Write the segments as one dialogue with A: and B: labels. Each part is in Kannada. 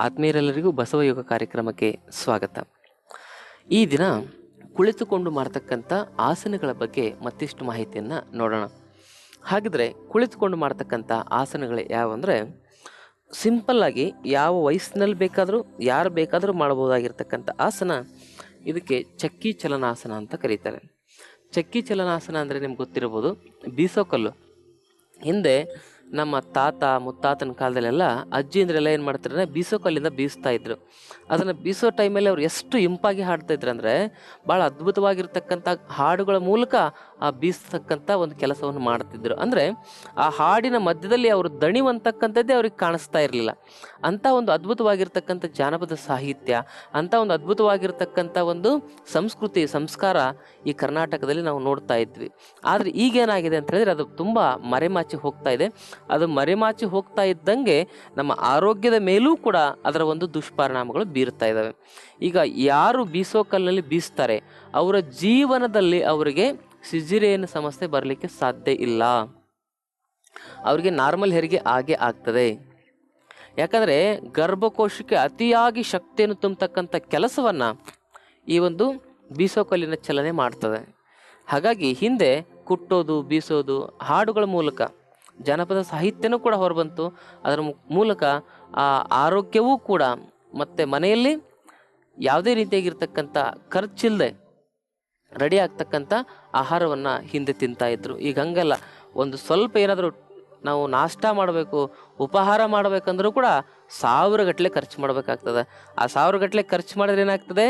A: ಆತ್ಮೀಯರೆಲ್ಲರಿಗೂ ಬಸವಯೋಗ ಕಾರ್ಯಕ್ರಮಕ್ಕೆ ಸ್ವಾಗತ. ಈ ದಿನ ಕುಳಿತುಕೊಂಡು ಮಾಡ್ತಕ್ಕಂಥ ಆಸನಗಳ ಬಗ್ಗೆ ಮತ್ತಿಷ್ಟು ಮಾಹಿತಿಯನ್ನು ನೋಡೋಣ. ಹಾಗಿದ್ರೆ ಕುಳಿತುಕೊಂಡು ಮಾಡ್ತಕ್ಕಂಥ ಆಸನಗಳು ಯಾವಂದರೆ, ಸಿಂಪಲ್ಲಾಗಿ ಯಾವ ವಯಸ್ಸಿನಲ್ಲಿ ಬೇಕಾದರೂ ಯಾರು ಬೇಕಾದರೂ ಮಾಡಬಹುದಾಗಿರ್ತಕ್ಕಂಥ ಆಸನ. ಇದಕ್ಕೆ ಚಕ್ಕಿ ಚಲನಾಸನ ಅಂತ ಕರೀತಾರೆ. ಚಕ್ಕಿ ಚಲನಾಸನ ಅಂದರೆ ನಿಮ್ಗೆ ಗೊತ್ತಿರ್ಬೋದು, ಬೀಸೋಕಲ್ಲು. ಹಿಂದೆ ನಮ್ಮ ತಾತ ಮುತ್ತಾತನ ಕಾಲದಲ್ಲೆಲ್ಲ ಅಜ್ಜಿಂದ್ರೆಲ್ಲ ಏನು ಮಾಡ್ತಾರೆ, ಬೀಸೋಕಲ್ಲಿಂದ ಬೀಸ್ತಾ ಇದ್ರು. ಅದನ್ನು ಬೀಸೋ ಟೈಮಲ್ಲಿ ಅವ್ರು ಎಷ್ಟು ಇಂಪಾಗಿ ಹಾಡ್ತಾಯಿದ್ರು ಅಂದರೆ, ಭಾಳ ಅದ್ಭುತವಾಗಿರ್ತಕ್ಕಂಥ ಹಾಡುಗಳ ಮೂಲಕ ಆ ಬೀಸ್ತಕ್ಕಂಥ ಒಂದು ಕೆಲಸವನ್ನು ಮಾಡ್ತಿದ್ರು. ಅಂದರೆ ಆ ಹಾಡಿನ ಮಧ್ಯದಲ್ಲಿ ಅವರು ದಣಿವಂತಕ್ಕಂಥದ್ದೇ ಅವ್ರಿಗೆ ಕಾಣಿಸ್ತಾ ಇರಲಿಲ್ಲ. ಅಂಥ ಒಂದು ಅದ್ಭುತವಾಗಿರ್ತಕ್ಕಂಥ ಜಾನಪದ ಸಾಹಿತ್ಯ, ಅಂಥ ಒಂದು ಅದ್ಭುತವಾಗಿರ್ತಕ್ಕಂಥ ಒಂದು ಸಂಸ್ಕೃತಿ ಸಂಸ್ಕಾರ ಈ ಕರ್ನಾಟಕದಲ್ಲಿ ನಾವು ನೋಡ್ತಾ ಇದ್ವಿ. ಆದರೆ ಈಗೇನಾಗಿದೆ ಅಂತ ಹೇಳಿದ್ರೆ, ಅದು ತುಂಬ ಮರೆಮಾಚಿ ಹೋಗ್ತಾ ಇದೆ. ಅದು ಮರೆಮಾಚಿ ಹೋಗ್ತಾ ಇದ್ದಂಗೆ ನಮ್ಮ ಆರೋಗ್ಯದ ಮೇಲೂ ಕೂಡ ಅದರ ಒಂದು ದುಷ್ಪರಿಣಾಮಗಳು ಬೀರ್ತಾ ಇದ್ದಾವೆ. ಈಗ ಯಾರು ಬೀಸೋಕಲ್ಲಲ್ಲಿ ಬೀಸ್ತಾರೆ, ಅವರ ಜೀವನದಲ್ಲಿ ಅವರಿಗೆ ಸಿಜೇರಿಯನ್ ಸಮಸ್ಯೆ ಬರಲಿಕ್ಕೆ ಸಾಧ್ಯ ಇಲ್ಲ. ಅವರಿಗೆ ನಾರ್ಮಲ್ ಹೆರಿಗೆ ಆಗೇ ಆಗ್ತದೆ. ಯಾಕಂದರೆ ಗರ್ಭಕೋಶಕ್ಕೆ ಅತಿಯಾಗಿ ಶಕ್ತಿಯನ್ನು ತುಂಬತಕ್ಕಂಥ ಕೆಲಸವನ್ನು ಈ ಒಂದು ಬೀಸೋಕಲ್ಲಿನ ಚಲನೆ ಮಾಡ್ತದೆ. ಹಾಗಾಗಿ ಹಿಂದೆ ಕುಟ್ಟೋದು, ಬೀಸೋದು, ಹಾಡುಗಳ ಮೂಲಕ ಜಾನಪದ ಸಾಹಿತ್ಯನೂ ಕೂಡ ಹೊರಬಂತು. ಅದರ ಮೂಲಕ ಆ ಆರೋಗ್ಯವೂ ಕೂಡ, ಮತ್ತು ಮನೆಯಲ್ಲಿ ಯಾವುದೇ ರೀತಿಯಾಗಿರ್ತಕ್ಕಂಥ ಖರ್ಚಿಲ್ಲದೆ ರೆಡಿ ಆಗ್ತಕ್ಕಂಥ ಆಹಾರವನ್ನು ಹಿಂದೆ ತಿಂತಾಯಿದ್ರು. ಈಗ ಹಂಗಲ್ಲ. ಒಂದು ಸ್ವಲ್ಪ ಏನಾದರೂ ನಾವು ನಾಷ್ಟ ಮಾಡಬೇಕು, ಉಪಹಾರ ಮಾಡಬೇಕಂದ್ರೂ ಕೂಡ 1000 ಗಟ್ಟಲೆ ಖರ್ಚು ಮಾಡಬೇಕಾಗ್ತದೆ. ಆ 1000 ಗಟ್ಟಲೆ ಖರ್ಚು ಮಾಡಿದ್ರೆ ಏನಾಗ್ತದೆ,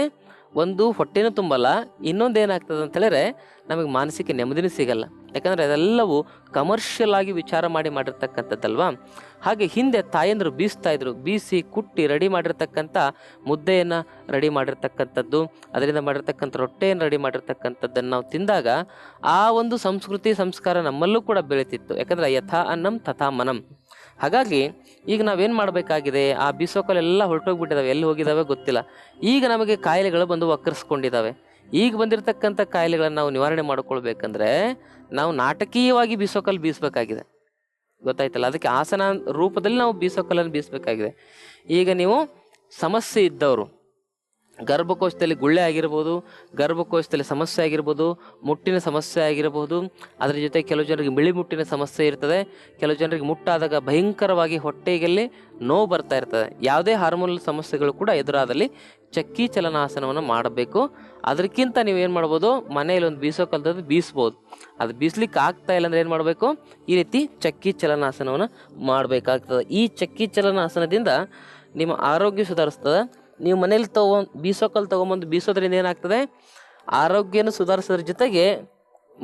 A: ಒಂದು ಹೊಟ್ಟೆನೂ ತುಂಬಲ್ಲ, ಇನ್ನೊಂದು ಏನಾಗ್ತದೆ ಅಂತೇಳಿದ್ರೆ ನಮಗೆ ಮಾನಸಿಕ ನೆಮ್ಮದಿನೂ ಸಿಗಲ್ಲ. ಯಾಕಂದರೆ ಅದೆಲ್ಲವೂ ಕಮರ್ಷಿಯಲ್ ಆಗಿ ವಿಚಾರ ಮಾಡಿರ್ತಕ್ಕಂಥದ್ದಲ್ವಾ. ಹಾಗೆ ಹಿಂದೆ ತಾಯಂದರು ಬೀಸ್ತಾಯಿದ್ರು. ಬೀಸಿ ಕುಟ್ಟಿ ರೆಡಿ ಮಾಡಿರ್ತಕ್ಕಂಥ ಮುದ್ದೆಯನ್ನು ರೆಡಿ ಮಾಡಿರ್ತಕ್ಕಂಥದ್ದು, ಅದರಿಂದ ಮಾಡಿರ್ತಕ್ಕಂಥ ರೊಟ್ಟೆಯನ್ನು ರೆಡಿ ಮಾಡಿರ್ತಕ್ಕಂಥದ್ದನ್ನು ನಾವು ತಿಂದಾಗ ಆ ಒಂದು ಸಂಸ್ಕೃತಿ ಸಂಸ್ಕಾರ ನಮ್ಮಲ್ಲೂ ಕೂಡ ಬೆಳೀತಿತ್ತು. ಯಾಕಂದರೆ ಯಥಾ ಅನ್ನಂ ತಥಾ ಮನಂ. ಹಾಗಾಗಿ ಈಗ ನಾವೇನು ಮಾಡಬೇಕಾಗಿದೆ, ಆ ಬೀಸೋಕಲೆಲ್ಲ ಹೊರಟೋಗ್ಬಿಟ್ಟಿದ್ದಾವೆ, ಎಲ್ಲಿ ಹೋಗಿದ್ದಾವೆ ಗೊತ್ತಿಲ್ಲ. ಈಗ ನಮಗೆ ಕಾಯಿಲೆಗಳು ಬಂದು ವಕ್ರಿಸ್ಕೊಂಡಿದ್ದಾವೆ. ಈಗ ಬಂದಿರತಕ್ಕಂಥ ಕಾಯಿಲೆಗಳನ್ನು ನಾವು ನಿವಾರಣೆ ಮಾಡ್ಕೊಳ್ಬೇಕಂದ್ರೆ ನಾವು ನಾಟಕೀಯವಾಗಿ ಬೀಸೋಕಲ್ಲು ಬೀಸಬೇಕಾಗಿದೆ. ಗೊತ್ತಾಯ್ತಲ್ಲ, ಅದಕ್ಕೆ ಆಸನ ರೂಪದಲ್ಲಿ ನಾವು ಬೀಸೋಕಲ್ಲನ್ನು ಬೀಸಬೇಕಾಗಿದೆ. ಈಗ ನೀವು ಸಮಸ್ಯೆ ಇದ್ದವರು, ಗರ್ಭಕೋಶದಲ್ಲಿ ಗುಳ್ಳೆ ಆಗಿರ್ಬೋದು, ಗರ್ಭಕೋಶದಲ್ಲಿ ಸಮಸ್ಯೆ ಆಗಿರ್ಬೋದು, ಮುಟ್ಟಿನ ಸಮಸ್ಯೆ ಆಗಿರಬಹುದು, ಅದರ ಜೊತೆ ಕೆಲವು ಜನರಿಗೆ ಬಿಳಿ ಮುಟ್ಟಿನ ಸಮಸ್ಯೆ ಇರ್ತದೆ. ಕೆಲವು ಜನರಿಗೆ ಮುಟ್ಟಾದಾಗ ಭಯಂಕರವಾಗಿ ಹೊಟ್ಟೆಯಲ್ಲಿ ನೋವು ಬರ್ತಾ ಇರ್ತದೆ. ಯಾವುದೇ ಹಾರ್ಮೋನಲ್ ಸಮಸ್ಯೆಗಳು ಕೂಡ ಎದುರಾದಲ್ಲಿ ಚಕ್ಕಿ ಚಲನಾಸನವನ್ನು ಮಾಡಬೇಕು. ಅದಕ್ಕಿಂತ ನೀವೇನು ಮಾಡ್ಬೋದು, ಮನೆಯಲ್ಲಿ ಒಂದು ಬೀಸೋಕಲ್ದದ್ದು ಬೀಸ್ಬೋದು. ಅದು ಬೀಸ್ಲಿಕ್ಕೆ ಆಗ್ತಾ ಇಲ್ಲ ಅಂದರೆ ಏನು ಮಾಡಬೇಕು, ಈ ರೀತಿ ಚಕ್ಕಿ ಚಲನಾಸನವನ್ನು ಮಾಡಬೇಕಾಗ್ತದೆ. ಈ ಚಕ್ಕಿ ಚಲನಾಸನದಿಂದ ನಿಮ್ಮ ಆರೋಗ್ಯ ಸುಧಾರಿಸ್ತದೆ. ನೀವು ಮನೇಲಿ ಬೀಸೋಕಲ್ಲು ತೊಗೊಂಬಂದು ಬೀಸೋದ್ರಿಂದ ಏನಾಗ್ತದೆ, ಆರೋಗ್ಯನ ಸುಧಾರಿಸೋದ್ರ ಜೊತೆಗೆ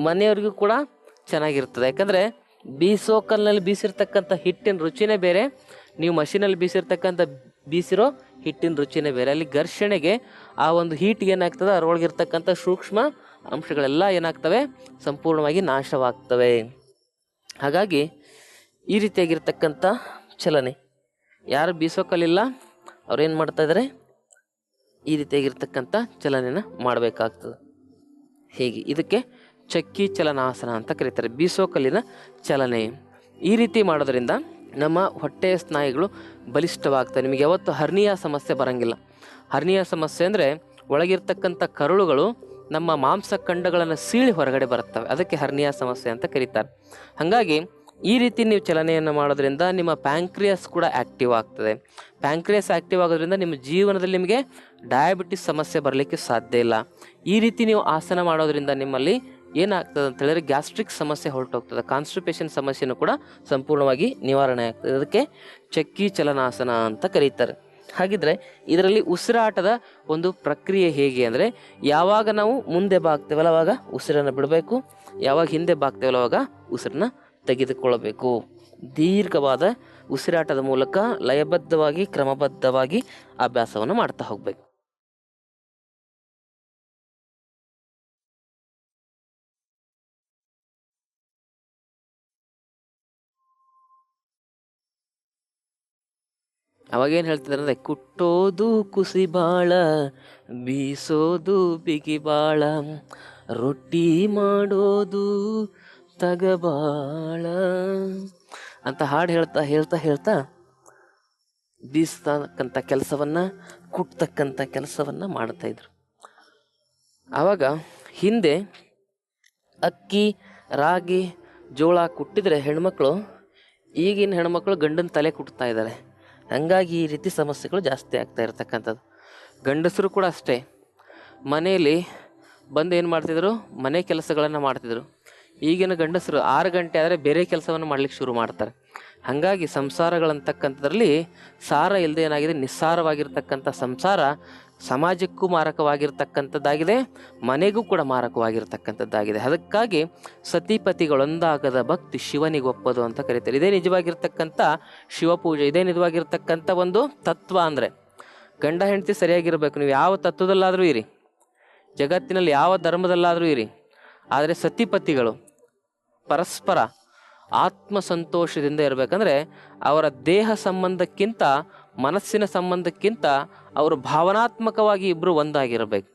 A: ಮನೆಯವ್ರಿಗೂ ಕೂಡ ಚೆನ್ನಾಗಿರ್ತದೆ. ಯಾಕಂದರೆ ಬೀಸೋಕಲ್ನಲ್ಲಿ ಬೀಸಿರ್ತಕ್ಕಂಥ ಹಿಟ್ಟಿನ ರುಚಿನೇ ಬೇರೆ, ನೀವು ಮಷೀನಲ್ಲಿ ಬೀಸಿರೋ ಹಿಟ್ಟಿನ ರುಚಿನೇ ಬೇರೆ. ಅಲ್ಲಿ ಘರ್ಷಣೆಗೆ ಆ ಒಂದು ಹೀಟ್ಗೆ ಏನಾಗ್ತದೆ, ಅದರೊಳಗಿರ್ತಕ್ಕಂಥ ಸೂಕ್ಷ್ಮ ಅಂಶಗಳೆಲ್ಲ ಏನಾಗ್ತವೆ, ಸಂಪೂರ್ಣವಾಗಿ ನಾಶವಾಗ್ತವೆ. ಹಾಗಾಗಿ ಈ ರೀತಿಯಾಗಿರ್ತಕ್ಕಂಥ ಚಲನೆ, ಯಾರು ಬೀಸೋಕಲ್ಲಿಲ್ಲ ಅವ್ರೇನು ಮಾಡ್ತಾಯಿದ್ದಾರೆ, ಈ ರೀತಿಯಾಗಿರ್ತಕ್ಕಂಥ ಚಲನೆನ ಮಾಡಬೇಕಾಗ್ತದೆ. ಹೀಗೆ ಇದಕ್ಕೆ ಚಕ್ಕಿ ಚಲನಾಸನ ಅಂತ ಕರೀತಾರೆ, ಬೀಸೋಕಲ್ಲಿನ ಚಲನೆ. ಈ ರೀತಿ ಮಾಡೋದ್ರಿಂದ ನಮ್ಮ ಹೊಟ್ಟೆಯ ಸ್ನಾಯುಗಳು ಬಲಿಷ್ಠವಾಗ್ತವೆ. ನಿಮಗೆ ಯಾವತ್ತು ಹರ್ನಿಯಾ ಸಮಸ್ಯೆ ಬರೋಂಗಿಲ್ಲ. ಹರ್ನಿಯಾ ಸಮಸ್ಯೆ ಅಂದರೆ ಒಳಗಿರ್ತಕ್ಕಂಥ ಕರುಳುಗಳು ನಮ್ಮ ಮಾಂಸಖಂಡಗಳನ್ನು ಸೀಳಿ ಹೊರಗಡೆ ಬರುತ್ತವೆ. ಅದಕ್ಕೆ ಹರ್ನಿಯಾ ಸಮಸ್ಯೆ ಅಂತ ಕರೀತಾರೆ. ಹಾಗಾಗಿ ಈ ರೀತಿ ನೀವು ಚಲನೆಯನ್ನು ಮಾಡೋದ್ರಿಂದ ನಿಮ್ಮ ಪ್ಯಾಂಕ್ರಿಯಾಸ್ ಕೂಡ ಆ್ಯಕ್ಟಿವ್ ಆಗ್ತದೆ. ಪ್ಯಾಂಕ್ರಿಯಾಸ್ ಆ್ಯಕ್ಟಿವ್ ಆಗೋದ್ರಿಂದ ನಿಮ್ಮ ಜೀವನದಲ್ಲಿ ನಿಮಗೆ ಡಯಾಬಿಟಿಸ್ ಸಮಸ್ಯೆ ಬರಲಿಕ್ಕೆ ಸಾಧ್ಯ ಇಲ್ಲ. ಈ ರೀತಿ ನೀವು ಆಸನ ಮಾಡೋದ್ರಿಂದ ನಿಮ್ಮಲ್ಲಿ ಏನಾಗ್ತದೆ ಅಂತ ಹೇಳಿದ್ರೆ ಗ್ಯಾಸ್ಟ್ರಿಕ್ ಸಮಸ್ಯೆ ಹೊರಟೋಗ್ತದೆ. ಕಾನ್ಸ್ಟಿಪೇಷನ್ ಸಮಸ್ಯೆನೂ ಕೂಡ ಸಂಪೂರ್ಣವಾಗಿ ನಿವಾರಣೆ ಆಗ್ತದೆ. ಅದಕ್ಕೆ ಚಕ್ಕಿ ಚಲನಾಸನ ಅಂತ ಕರೀತಾರೆ. ಹಾಗಿದ್ರೆ ಇದರಲ್ಲಿ ಉಸಿರಾಟದ ಒಂದು ಪ್ರಕ್ರಿಯೆ ಹೇಗೆ ಅಂದರೆ, ಯಾವಾಗ ನಾವು ಮುಂದೆ ಬಾಗ್ತೇವಲ್ಲ ಅವಾಗ ಉಸಿರನ್ನು ಬಿಡಬೇಕು, ಯಾವಾಗ ಹಿಂದೆ ಬಾಗ್ತೇವಲ್ಲ ಅವಾಗ ಉಸಿರನ್ನ ತೆಗೆದುಕೊಳ್ಳಬೇಕು. ದೀರ್ಘವಾದ ಉಸಿರಾಟದ ಮೂಲಕ ಲಯಬದ್ಧವಾಗಿ ಕ್ರಮಬದ್ಧವಾಗಿ ಅಭ್ಯಾಸವನ್ನು ಮಾಡ್ತಾ ಹೋಗಬೇಕು. ಅವಾಗೇನು ಹೇಳ್ತಿದ್ದಾರೆ ಅಂದರೆ, ಕುಟ್ಟೋದು ಕುಸಿ ಬಾಳ, ಬೀಸೋದು ಬಿಗಿ ಬಾಳ, ರೊಟ್ಟಿ ಮಾಡೋದು ತಗಬಾಳ ಅಂತ ಹಾಡು ಹೇಳ್ತಾ ಹೇಳ್ತಾ ಹೇಳ್ತಾ ಬೀಸ್ತಕ್ಕಂಥ ಕೆಲಸವನ್ನು, ಕುಟ್ತಕ್ಕಂಥ ಕೆಲಸವನ್ನು ಮಾಡ್ತಾಯಿದ್ರು. ಆವಾಗ ಹಿಂದೆ ಅಕ್ಕಿ, ರಾಗಿ, ಜೋಳ ಕುಟ್ಟಿದರೆ ಹೆಣ್ಮಕ್ಳು, ಈಗಿನ ಹೆಣ್ಮಕ್ಳು ಗಂಡನ ತಲೆ ಕುಟ್ತಾ ಇದ್ದಾರೆ. ಹಾಗಾಗಿ ಈ ರೀತಿ ಸಮಸ್ಯೆಗಳು ಜಾಸ್ತಿ ಆಗ್ತಾ ಇರ್ತಕ್ಕಂಥದ್ದು. ಗಂಡಸರು ಕೂಡ ಅಷ್ಟೇ, ಮನೆಯಲ್ಲಿ ಬಂದು ಏನು ಮಾಡ್ತಿದ್ರು, ಮನೆ ಕೆಲಸಗಳನ್ನು ಮಾಡ್ತಿದ್ರು. ಈಗಿನ ಗಂಡಸರು 6 ಗಂಟೆ ಆದರೆ ಬೇರೆ ಕೆಲಸವನ್ನು ಮಾಡ್ಲಿಕ್ಕೆ ಶುರು ಮಾಡ್ತಾರೆ. ಹಾಗಾಗಿ ಸಂಸಾರಗಳಂತಕ್ಕಂಥದ್ರಲ್ಲಿ ಸಾರ ಇಲ್ಲದೆ ಏನಾಗಿದೆ, ನಿಸ್ಸಾರವಾಗಿರ್ತಕ್ಕಂಥ ಸಂಸಾರ ಸಮಾಜಕ್ಕೂ ಮಾರಕವಾಗಿರ್ತಕ್ಕಂಥದ್ದಾಗಿದೆ, ಮನೆಗೂ ಕೂಡ ಮಾರಕವಾಗಿರ್ತಕ್ಕಂಥದ್ದಾಗಿದೆ. ಅದಕ್ಕಾಗಿ ಸತಿಪತಿಗಳೊಂದಾಗದ ಭಕ್ತಿ ಶಿವನಿಗೊಪ್ಪದು ಅಂತ ಕರೀತಾರೆ. ಇದೇ ನಿಜವಾಗಿರ್ತಕ್ಕಂಥ ಶಿವಪೂಜೆ, ಇದೇ ನಿಜವಾಗಿರ್ತಕ್ಕಂಥ ಒಂದು ತತ್ವ. ಅಂದರೆ ಗಂಡ ಹೆಂಡತಿ ಸರಿಯಾಗಿರಬೇಕು. ನೀವು ಯಾವ ತತ್ವದಲ್ಲಾದರೂ ಇರಿ, ಜಗತ್ತಿನಲ್ಲಿ ಯಾವ ಧರ್ಮದಲ್ಲಾದರೂ ಇರಿ, ಆದರೆ ಸತಿಪತಿಗಳು ಪರಸ್ಪರ ಆತ್ಮಸಂತೋಷದಿಂದ ಇರಬೇಕಂದ್ರೆ ಅವರ ದೇಹ ಸಂಬಂಧಕ್ಕಿಂತ, ಮನಸ್ಸಿನ ಸಂಬಂಧಕ್ಕಿಂತ ಅವರು ಭಾವನಾತ್ಮಕವಾಗಿ ಇಬ್ಬರು ಒಂದಾಗಿರಬೇಕು.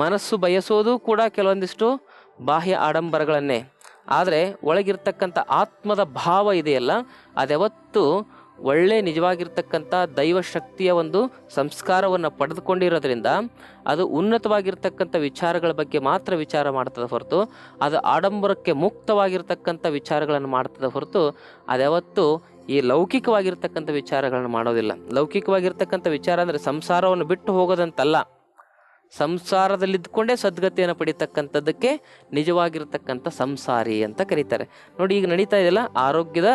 A: ಮನಸ್ಸು ಬಯಸೋದು ಕೂಡ ಕೆಲವೊಂದಿಷ್ಟು ಬಾಹ್ಯ ಆಡಂಬರಗಳನ್ನೇ, ಆದರೆ ಒಳಗಿರ್ತಕ್ಕಂಥ ಆತ್ಮದ ಭಾವ ಇದೆಯಲ್ಲ, ಅದ್ಯಾವತ್ತು ಒಳ್ಳೆ ನಿಜವಾಗಿರ್ತಕ್ಕಂಥ ದೈವಶಕ್ತಿಯ ಒಂದು ಸಂಸ್ಕಾರವನ್ನು ಪಡೆದುಕೊಂಡಿರೋದ್ರಿಂದ ಅದು ಉನ್ನತವಾಗಿರ್ತಕ್ಕಂಥ ವಿಚಾರಗಳ ಬಗ್ಗೆ ಮಾತ್ರ ವಿಚಾರ ಮಾಡ್ತದೆ ಹೊರತು, ಅದು ಆಡಂಬರಕ್ಕೆ ಮುಕ್ತವಾಗಿರ್ತಕ್ಕಂಥ ವಿಚಾರಗಳನ್ನು ಮಾಡ್ತದೆ ಹೊರತು ಅದ್ಯಾವತ್ತು ಈ ಲೌಕಿಕವಾಗಿರ್ತಕ್ಕಂಥ ವಿಚಾರಗಳನ್ನು ಮಾಡೋದಿಲ್ಲ. ಲೌಕಿಕವಾಗಿರ್ತಕ್ಕಂಥ ವಿಚಾರ ಅಂದರೆ ಸಂಸಾರವನ್ನು ಬಿಟ್ಟು ಹೋಗೋದಂತಲ್ಲ, ಸಂಸಾರದಲ್ಲಿದ್ದುಕೊಂಡೇ ಸದ್ಗತಿಯನ್ನು ಪಡಿತಕ್ಕಂಥದ್ದಕ್ಕೆ ನಿಜವಾಗಿರ್ತಕ್ಕಂಥ ಸಂಸಾರಿ ಅಂತ ಕರೀತಾರೆ. ನೋಡಿ, ಈಗ ನಡೀತಾ ಇದೆಯಲ್ಲ, ಆರೋಗ್ಯದ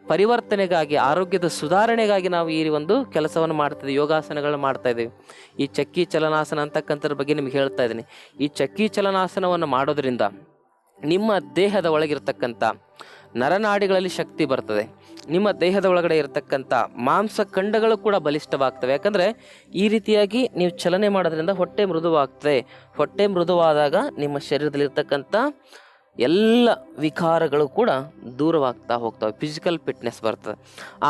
A: ಪರಿವರ್ತನೆಗಾಗಿ, ಆರೋಗ್ಯದ ಸುಧಾರಣೆಗಾಗಿ ನಾವು ಈ ಒಂದು ಕೆಲಸವನ್ನು ಮಾಡ್ತಿದ್ದೀವಿ, ಯೋಗಾಸನಗಳನ್ನ ಮಾಡ್ತಾ ಇದ್ದೀವಿ. ಈ ಚಕ್ಕಿ ಚಲನಾಸನ ಅಂತಕ್ಕಂಥದ್ರ ಬಗ್ಗೆ ನಿಮ್ಗೆ ಹೇಳ್ತಾ ಇದ್ದೀನಿ. ಈ ಚಕ್ಕಿ ಚಲನಾಸನವನ್ನು ಮಾಡೋದ್ರಿಂದ ನಿಮ್ಮ ದೇಹದ ಒಳಗಿರ್ತಕ್ಕಂಥ ನರನಾಡಿಗಳಲ್ಲಿ ಶಕ್ತಿ ಬರ್ತದೆ. ನಿಮ್ಮ ದೇಹದ ಒಳಗಡೆ ಇರತಕ್ಕಂಥ ಮಾಂಸಖಂಡಗಳು ಕೂಡ ಬಲಿಷ್ಠವಾಗ್ತವೆ. ಯಾಕಂದರೆ ಈ ರೀತಿಯಾಗಿ ನೀವು ಚಲನೆ ಮಾಡೋದ್ರಿಂದ ಹೊಟ್ಟೆ ಮೃದುವಾಗ್ತದೆ. ಹೊಟ್ಟೆ ಮೃದುವಾದಾಗ ನಿಮ್ಮ ಶರೀರದಲ್ಲಿರ್ತಕ್ಕಂಥ ಎಲ್ಲ ವಿಕಾರಗಳು ಕೂಡ ದೂರವಾಗ್ತಾ ಹೋಗ್ತವೆ, ಫಿಸಿಕಲ್ ಫಿಟ್ನೆಸ್ ಬರ್ತದೆ.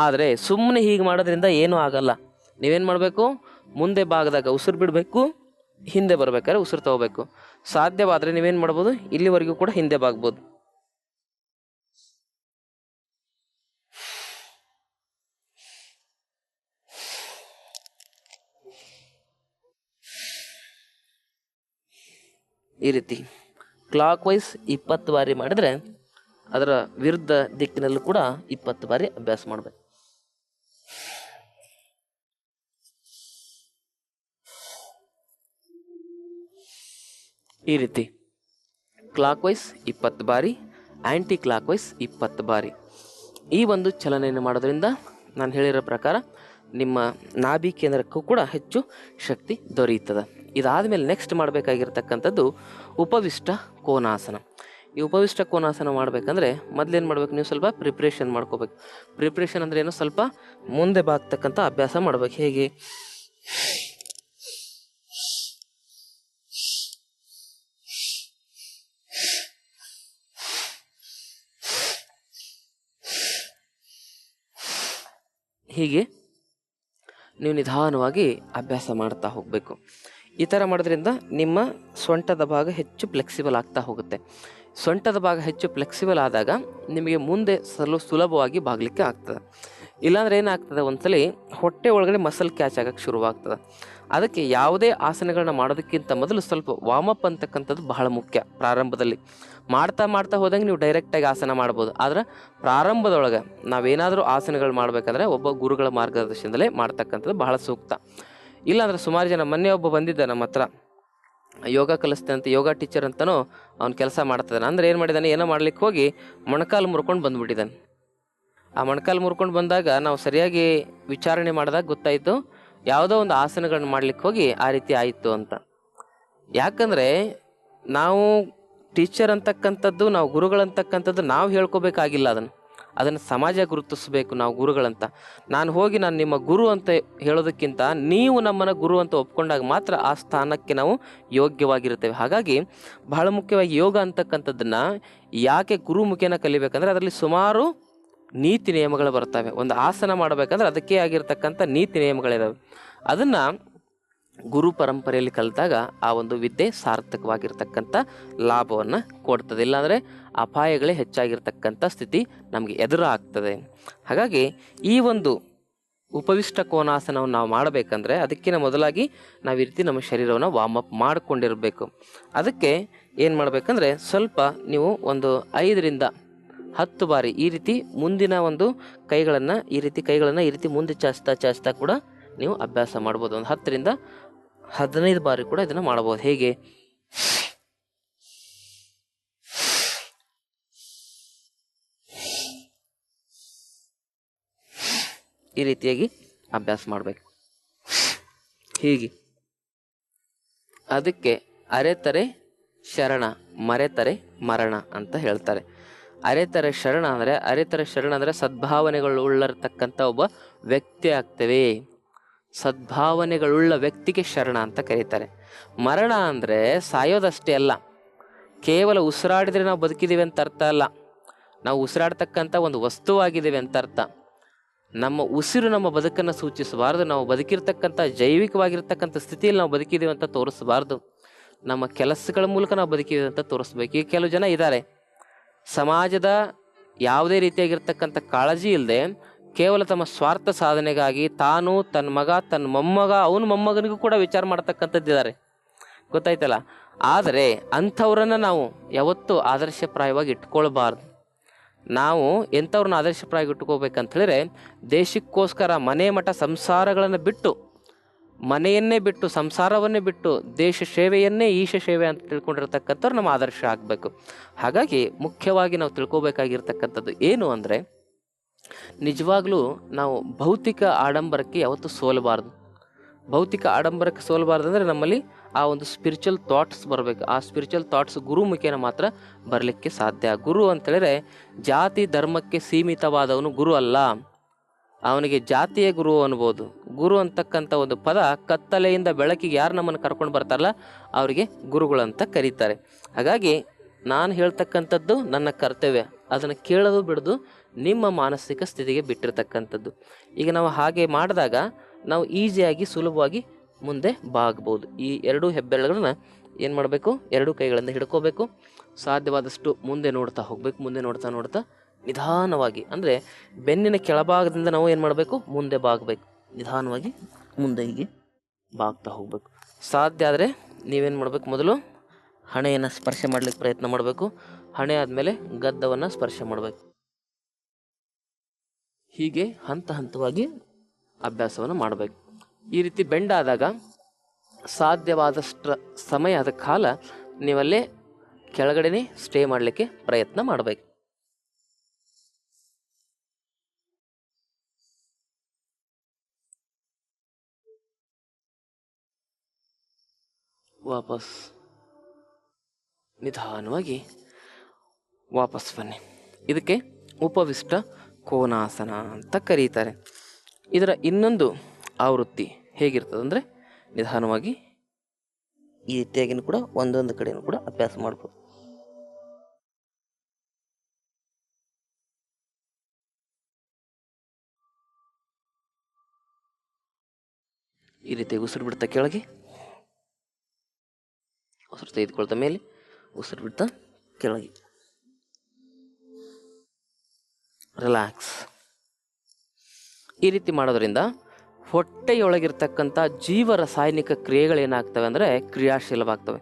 A: ಆದರೆ ಸುಮ್ಮನೆ ಹೀಗೆ ಮಾಡೋದ್ರಿಂದ ಏನೂ ಆಗಲ್ಲ. ನೀವೇನು ಮಾಡಬೇಕು, ಮುಂದೆ ಭಾಗದಾಗ ಉಸಿರು ಬಿಡಬೇಕು, ಹಿಂದೆ ಬರ್ಬೇಕಾದ್ರೆ ಉಸಿರು ತಗೋಬೇಕು. ಸಾಧ್ಯವಾದರೆ ನೀವೇನು ಮಾಡ್ಬೋದು, ಇಲ್ಲಿವರೆಗೂ ಕೂಡ ಹಿಂದೆ ಬಾಗ್ಬೋದು. ಈ ರೀತಿ ಕ್ಲಾಕ್ ವೈಸ್ 20 ಬಾರಿ ಮಾಡಿದರೆ ಅದರ ವಿರುದ್ಧ ದಿಕ್ಕಿನಲ್ಲೂ ಕೂಡ 20 ಬಾರಿ ಅಭ್ಯಾಸ ಮಾಡಬೇಕು. ಈ ರೀತಿ ಕ್ಲಾಕ್ ವೈಸ್ 20 ಬಾರಿ, ಆ್ಯಂಟಿ ಕ್ಲಾಕ್ ವೈಸ್ 20 ಬಾರಿ. ಈ ಒಂದು ಚಲನೆಯನ್ನು ಮಾಡೋದ್ರಿಂದ ನಾನು ಹೇಳಿರೋ ಪ್ರಕಾರ ನಿಮ್ಮ ನಾಭಿ ಕೇಂದ್ರಕ್ಕೂ ಕೂಡ ಹೆಚ್ಚು ಶಕ್ತಿ ದೊರೆಯುತ್ತದೆ. ಇದಾದ ಮೇಲೆ ನೆಕ್ಸ್ಟ್ ಮಾಡಬೇಕಾಗಿರ್ತಕ್ಕಂಥದ್ದು ಉಪವಿಷ್ಟ ಕೋನಾಸನ. ಈ ಉಪವಿಷ್ಟ ಕೋನಾಸನ ಮಾಡಬೇಕಂದ್ರೆ ಮೊದಲೇನು ಮಾಡ್ಬೇಕು, ನೀವು ಸ್ವಲ್ಪ ಪ್ರಿಪ್ರೇಷನ್ ಮಾಡ್ಕೋಬೇಕು. ಪ್ರಿಪ್ರೇಷನ್ ಅಂದರೆ ಏನು, ಸ್ವಲ್ಪ ಮುಂದೆ ಬಾಗ್ತಕ್ಕಂಥ ಅಭ್ಯಾಸ ಮಾಡ್ಬೇಕು. ಹೇಗೆ, ಹೀಗೆ ನೀವು ನಿಧಾನವಾಗಿ ಅಭ್ಯಾಸ ಮಾಡ್ತಾ ಹೋಗಬೇಕು. ಈ ಥರ ಮಾಡೋದ್ರಿಂದ ನಿಮ್ಮ ಸೊಂಟದ ಭಾಗ ಹೆಚ್ಚು ಫ್ಲೆಕ್ಸಿಬಲ್ ಆಗ್ತಾ ಹೋಗುತ್ತೆ. ಸೊಂಟದ ಭಾಗ ಹೆಚ್ಚು ಫ್ಲೆಕ್ಸಿಬಲ್ ಆದಾಗ ನಿಮಗೆ ಮುಂದೆ ಸುಲಭವಾಗಿ ಬಾಗಲಿಕ್ಕೆ ಆಗ್ತದೆ. ಇಲ್ಲಾಂದ್ರೆ ಏನಾಗ್ತದೆ, ಒಂದ್ಸಲಿ ಹೊಟ್ಟೆ ಒಳಗಡೆ ಮಸಲ್ ಕ್ಯಾಚ್ ಆಗಕ್ಕೆ ಶುರುವಾಗ್ತದೆ. ಅದಕ್ಕೆ ಯಾವುದೇ ಆಸನಗಳನ್ನ ಮಾಡೋದಕ್ಕಿಂತ ಮೊದಲು ಸ್ವಲ್ಪ ವಾರ್ಮಪ್ ಅಂತಕ್ಕಂಥದ್ದು ಬಹಳ ಮುಖ್ಯ. ಪ್ರಾರಂಭದಲ್ಲಿ ಮಾಡ್ತಾ ಹೋದಂಗೆ ನೀವು ಡೈರೆಕ್ಟಾಗಿ ಆಸನ ಮಾಡ್ಬೋದು. ಆದರೆ ಪ್ರಾರಂಭದೊಳಗೆ ನಾವೇನಾದರೂ ಆಸನಗಳು ಮಾಡಬೇಕಂದ್ರೆ ಒಬ್ಬ ಗುರುಗಳ ಮಾರ್ಗದರ್ಶನದಲ್ಲೇ ಮಾಡ್ತಕ್ಕಂಥದ್ದು ಬಹಳ ಸೂಕ್ತ. ಇಲ್ಲಾಂದರೆ ಸುಮಾರು ಜನ, ಮೊನ್ನೆ ಒಬ್ಬ ಬಂದಿದ್ದ ನಮ್ಮ ಹತ್ರ, ಯೋಗ ಕಲಿಸ್ತೇನೆ ಅಂತ, ಯೋಗ ಟೀಚರ್ ಅಂತನೂ ಅವ್ನು ಕೆಲಸ ಮಾಡ್ತಿದ್ದಾನೆ. ಅಂದರೆ ಏನು ಮಾಡಿದ್ದಾನೆ, ಏನೋ ಮಾಡ್ಲಿಕ್ಕೆ ಹೋಗಿ ಮೊಣಕಾಲು ಮುರ್ಕೊಂಡು ಬಂದುಬಿಟ್ಟಿದ್ದಾನೆ. ಆ ಮೊಣಕಾಲು ಮುರ್ಕೊಂಡು ಬಂದಾಗ ನಾವು ಸರಿಯಾಗಿ ವಿಚಾರಣೆ ಮಾಡಿದಾಗ ಗೊತ್ತಾಯಿತು, ಯಾವುದೋ ಒಂದು ಆಸನಗಳನ್ನ ಮಾಡ್ಲಿಕ್ಕೆ ಹೋಗಿ ಆ ರೀತಿ ಆಯಿತು ಅಂತ. ಯಾಕಂದರೆ ನಾವು ಟೀಚರ್ ಅಂತಕ್ಕಂಥದ್ದು, ನಾವು ಗುರುಗಳಂತಕ್ಕಂಥದ್ದು ನಾವು ಹೇಳ್ಕೋಬೇಕಾಗಿಲ್ಲ. ಅದನ್ನು ಸಮಾಜ ಗುರುತಿಸ್ಬೇಕು ನಾವು ಗುರುಗಳಂತ. ನಾನು ಹೋಗಿ ನಾನು ನಿಮ್ಮ ಗುರು ಅಂತ ಹೇಳೋದಕ್ಕಿಂತ ನೀವು ನಮ್ಮನ್ನು ಗುರು ಅಂತ ಒಪ್ಕೊಂಡಾಗ ಮಾತ್ರ ಆ ಸ್ಥಾನಕ್ಕೆ ನಾವು ಯೋಗ್ಯವಾಗಿರ್ತೇವೆ. ಹಾಗಾಗಿ ಬಹಳ ಮುಖ್ಯವಾಗಿ ಯೋಗ ಅಂತಕ್ಕಂಥದ್ದನ್ನು ಯಾಕೆ ಗುರು ಮುಖೇನ ಕಲಿಬೇಕಂದ್ರೆ ಅದರಲ್ಲಿ ಸುಮಾರು ನೀತಿ ನಿಯಮಗಳು ಬರ್ತವೆ. ಒಂದು ಆಸನ ಮಾಡಬೇಕಂದ್ರೆ ಅದಕ್ಕೆ ಆಗಿರ್ತಕ್ಕಂಥ ನೀತಿ ನಿಯಮಗಳಿದಾವೆ. ಅದನ್ನು ಗುರು ಪರಂಪರೆಯಲ್ಲಿ ಕಲಿತಾಗ ಆ ಒಂದು ವಿದ್ಯೆ ಸಾರ್ಥಕವಾಗಿರ್ತಕ್ಕಂಥ ಲಾಭವನ್ನು ಕೊಡ್ತದೆ. ಇಲ್ಲಾಂದರೆ ಅಪಾಯಗಳೇ ಹೆಚ್ಚಾಗಿರ್ತಕ್ಕಂಥ ಸ್ಥಿತಿ ನಮಗೆ ಎದುರಾಗ್ತದೆ. ಹಾಗಾಗಿ ಈ ಒಂದು ಉಪವಿಷ್ಟ ಕೋನಾಸನವನ್ನು ನಾವು ಮಾಡಬೇಕಂದ್ರೆ ಅದಕ್ಕಿಂತ ಮೊದಲಾಗಿ ನಾವು ಈ ರೀತಿ ನಮ್ಮ ಶರೀರವನ್ನು ವಾರ್ಮ್ ಅಪ್ ಮಾಡಿಕೊಂಡಿರಬೇಕು. ಅದಕ್ಕೆ ಏನು ಮಾಡಬೇಕಂದ್ರೆ ಸ್ವಲ್ಪ ನೀವು ಒಂದು 5ರಿಂದ 10 ಬಾರಿ ಈ ರೀತಿ ಮುಂದಿನ ಒಂದು ಕೈಗಳನ್ನು ಈ ರೀತಿ ಮುಂದೆ ಚಾಚ್ತಾ ಕೂಡ ನೀವು ಅಭ್ಯಾಸ ಮಾಡ್ಬೋದು. ಒಂದು 10ರಿಂದ 15 ಬಾರಿ ಕೂಡ ಇದನ್ನು ಮಾಡ್ಬೋದು. ಹೇಗೆ? ಈ ರೀತಿಯಾಗಿ ಅಭ್ಯಾಸ ಮಾಡಬೇಕು. ಹೀಗೆ ಅದಕ್ಕೆ ಅರೆತರೆ ಶರಣ, ಮರೆತರೆ ಮರಣ ಅಂತ ಹೇಳ್ತಾರೆ. ಅರೆತರೆ ಶರಣ ಅಂದರೆ ಸದ್ಭಾವನೆಗಳುಳ್ಳತಕ್ಕಂಥ ಒಬ್ಬ ವ್ಯಕ್ತಿ ಆಗ್ತೇವೆ. ಸದ್ಭಾವನೆಗಳುಳ್ಳ ವ್ಯಕ್ತಿಗೆ ಶರಣ ಅಂತ ಕರೀತಾರೆ. ಮರಣ ಅಂದರೆ ಸಾಯೋದಷ್ಟೇ ಅಲ್ಲ, ಕೇವಲ ಉಸಿರಾಡಿದ್ರೆ ನಾವು ಬದುಕಿದ್ದೀವಿ ಅಂತ ಅರ್ಥ ಅಲ್ಲ. ನಾವು ಉಸಿರಾಡ್ತಕ್ಕಂಥ ಒಂದು ವಸ್ತುವಾಗಿದ್ದೇವೆ ಅಂತ ಅರ್ಥ. ನಮ್ಮ ಉಸಿರು ನಮ್ಮ ಬದುಕನ್ನು ಸೂಚಿಸಬಾರ್ದು. ನಾವು ಬದುಕಿರ್ತಕ್ಕಂಥ ಜೈವಿಕವಾಗಿರ್ತಕ್ಕಂಥ ಸ್ಥಿತಿಯಲ್ಲಿ ನಾವು ಬದುಕಿದ್ದೀವಿ ಅಂತ ತೋರಿಸಬಾರ್ದು. ನಮ್ಮ ಕೆಲಸಗಳ ಮೂಲಕ ನಾವು ಬದುಕಿದ್ದೀವಿ ಅಂತ ತೋರಿಸ್ಬೇಕು. ಈಗ ಕೆಲವು ಜನ ಇದ್ದಾರೆ, ಸಮಾಜದ ಯಾವುದೇ ರೀತಿಯಾಗಿರ್ತಕ್ಕಂಥ ಕಾಳಜಿ ಇಲ್ಲದೆ ಕೇವಲ ತಮ್ಮ ಸ್ವಾರ್ಥ ಸಾಧನೆಗಾಗಿ ತಾನು, ತನ್ನ ಮಗ, ತನ್ನ ಮೊಮ್ಮಗ, ಅವನ ಮೊಮ್ಮಗನಿಗೂ ಕೂಡ ವಿಚಾರ ಮಾಡ್ತಕ್ಕಂಥದ್ದಿದ್ದಾರೆ, ಗೊತ್ತಾಯ್ತಲ್ಲ. ಆದರೆ ಅಂಥವ್ರನ್ನ ನಾವು ಯಾವತ್ತೂ ಆದರ್ಶಪ್ರಾಯವಾಗಿ ಇಟ್ಕೊಳ್ಬಾರ್ದು. ನಾವು ಎಂಥವ್ರನ್ನ ಆದರ್ಶಪ್ರಾಯವಾಗಿ ಇಟ್ಕೋಬೇಕಂತ ಹೇಳಿದ್ರೆ, ದೇಶಕ್ಕೋಸ್ಕರ ಮನೆ ಮಠ ಸಂಸಾರಗಳನ್ನು ಬಿಟ್ಟು, ಮನೆಯನ್ನೇ ಬಿಟ್ಟು, ಸಂಸಾರವನ್ನೇ ಬಿಟ್ಟು ದೇಶ ಸೇವೆಯನ್ನೇ ಈಶ ಸೇವೆ ಅಂತ ತಿಳ್ಕೊಂಡಿರ್ತಕ್ಕಂಥವ್ರು ನಮ್ಮ ಆದರ್ಶ ಆಗಬೇಕು. ಹಾಗಾಗಿ ಮುಖ್ಯವಾಗಿ ನಾವು ತಿಳ್ಕೊಬೇಕಾಗಿರ್ತಕ್ಕಂಥದ್ದು ಏನು ಅಂದರೆ, ನಿಜವಾಗ್ಲೂ ನಾವು ಭೌತಿಕ ಆಡಂಬರಕ್ಕೆ ಯಾವತ್ತೂ ಸೋಲಬಾರ್ದು. ಭೌತಿಕ ಆಡಂಬರಕ್ಕೆ ಸೋಲಬಾರ್ದು ಅಂದರೆ ನಮ್ಮಲ್ಲಿ ಆ ಒಂದು ಸ್ಪಿರಿಚುವಲ್ ಥಾಟ್ಸ್ ಬರಬೇಕು. ಆ ಸ್ಪಿರಿಚುವಲ್ ಥಾಟ್ಸ್ ಗುರು ಮುಖೇನ ಮಾತ್ರ ಬರಲಿಕ್ಕೆ ಸಾಧ್ಯ. ಗುರು ಅಂತೇಳಿದ್ರೆ ಜಾತಿ ಧರ್ಮಕ್ಕೆ ಸೀಮಿತವಾದವನು ಗುರು ಅಲ್ಲ, ಅವನಿಗೆ ಜಾತಿಯ ಗುರು ಅನ್ಬೋದು. ಗುರು ಅಂತಕ್ಕಂಥ ಒಂದು ಪದ ಕತ್ತಲೆಯಿಂದ ಬೆಳಕಿಗೆ ಯಾರು ನಮ್ಮನ್ನು ಕರ್ಕೊಂಡು ಬರ್ತಾರಲ್ಲ ಅವರಿಗೆ ಗುರುಗಳಂತ ಕರೀತಾರೆ. ಹಾಗಾಗಿ ನಾನು ಹೇಳ್ತಕ್ಕಂಥದ್ದು ನನ್ನ ಕರ್ತವ್ಯ, ಅದನ್ನು ಕೇಳೋದು ಬಿಡೋದು ನಿಮ್ಮ ಮಾನಸಿಕ ಸ್ಥಿತಿಗೆ ಬಿಟ್ಟಿರ್ತಕ್ಕಂಥದ್ದು. ಈಗ ನಾವು ಹಾಗೆ ಮಾಡಿದಾಗ ನಾವು ಈಸಿಯಾಗಿ ಸುಲಭವಾಗಿ ಮುಂದೆ ಬಾಗ್ಬೋದು. ಈ 2 ಹೆಬ್ಬೆರಳುಗಳನ್ನ ಏನು ಮಾಡಬೇಕು, 2 ಕೈಗಳಿಂದ ಹಿಡ್ಕೋಬೇಕು. ಸಾಧ್ಯವಾದಷ್ಟು ಮುಂದೆ ನೋಡ್ತಾ ಹೋಗ್ಬೇಕು. ಮುಂದೆ ನೋಡ್ತಾ ನಿಧಾನವಾಗಿ, ಅಂದರೆ ಬೆನ್ನಿನ ಕೆಳಭಾಗದಿಂದ ನಾವು ಏನು ಮಾಡಬೇಕು, ಮುಂದೆ ಬಾಗಬೇಕು. ನಿಧಾನವಾಗಿ ಮುಂದೆ ಹೀಗೆ ಬಾಗ್ತಾ ಹೋಗ್ಬೇಕು. ಸಾಧ್ಯ ಆದರೆ ನೀವೇನು ಮಾಡಬೇಕು, ಮೊದಲು ಹಣೆಯನ್ನು ಸ್ಪರ್ಶ ಮಾಡಲಿಕ್ಕೆ ಪ್ರಯತ್ನ ಮಾಡಬೇಕು. ಹಣೆ ಆದಮೇಲೆ ಗದ್ದವನ್ನು ಸ್ಪರ್ಶ ಮಾಡಬೇಕು. ಹೀಗೆ ಹಂತ ಹಂತವಾಗಿ ಅಭ್ಯಾಸವನ್ನು ಮಾಡಬೇಕು. ಈ ರೀತಿ ಬೆಂಡ್ ಆದಾಗ ಸಾಧ್ಯವಾದಷ್ಟು ಸಮಯದ ಕಾಲ ನೀವಲ್ಲೇ ಕೆಳಗಡೆನೇ ಸ್ಟೇ ಮಾಡಲಿಕ್ಕೆ ಪ್ರಯತ್ನ ಮಾಡಬೇಕು. ವಾಪಸ್ ನಿಧಾನವಾಗಿ ವಾಪಸ್ ಬನ್ನಿ. ಇದಕ್ಕೆ ಉಪವಿಷ್ಟ ಕೋನಾಸನ ಅಂತ ಕರೀತಾರೆ. ಇದರ ಇನ್ನೊಂದು ಆವೃತ್ತಿ ಹೇಗಿರ್ತದೆ ಅಂದರೆ, ನಿಧಾನವಾಗಿ ಈ ರೀತಿಯಾಗಿನೂ ಕೂಡ ಒಂದೊಂದು ಕಡೆಯೂ ಕೂಡ ಅಭ್ಯಾಸ ಮಾಡ್ಬೋದು. ಈ ರೀತಿ ಉಸಿರು ಬಿಡ್ತಾ ಕೆಳಗೆ, ಉಸಿರು ತೆಗೆದುಕೊಳ್ತಾ ಮೇಲೆ, ಉಸಿರು ಬಿಡ್ತಾ ಕೆಳಗೆ, ರಿಲ್ಯಾಕ್ಸ್. ಈ ರೀತಿ ಮಾಡೋದ್ರಿಂದ ಹೊಟ್ಟೆಯೊಳಗಿರ್ತಕ್ಕಂಥ ಜೀವ ರಾಸಾಯನಿಕ ಕ್ರಿಯೆಗಳೇನಾಗ್ತವೆ ಅಂದರೆ ಕ್ರಿಯಾಶೀಲವಾಗ್ತವೆ.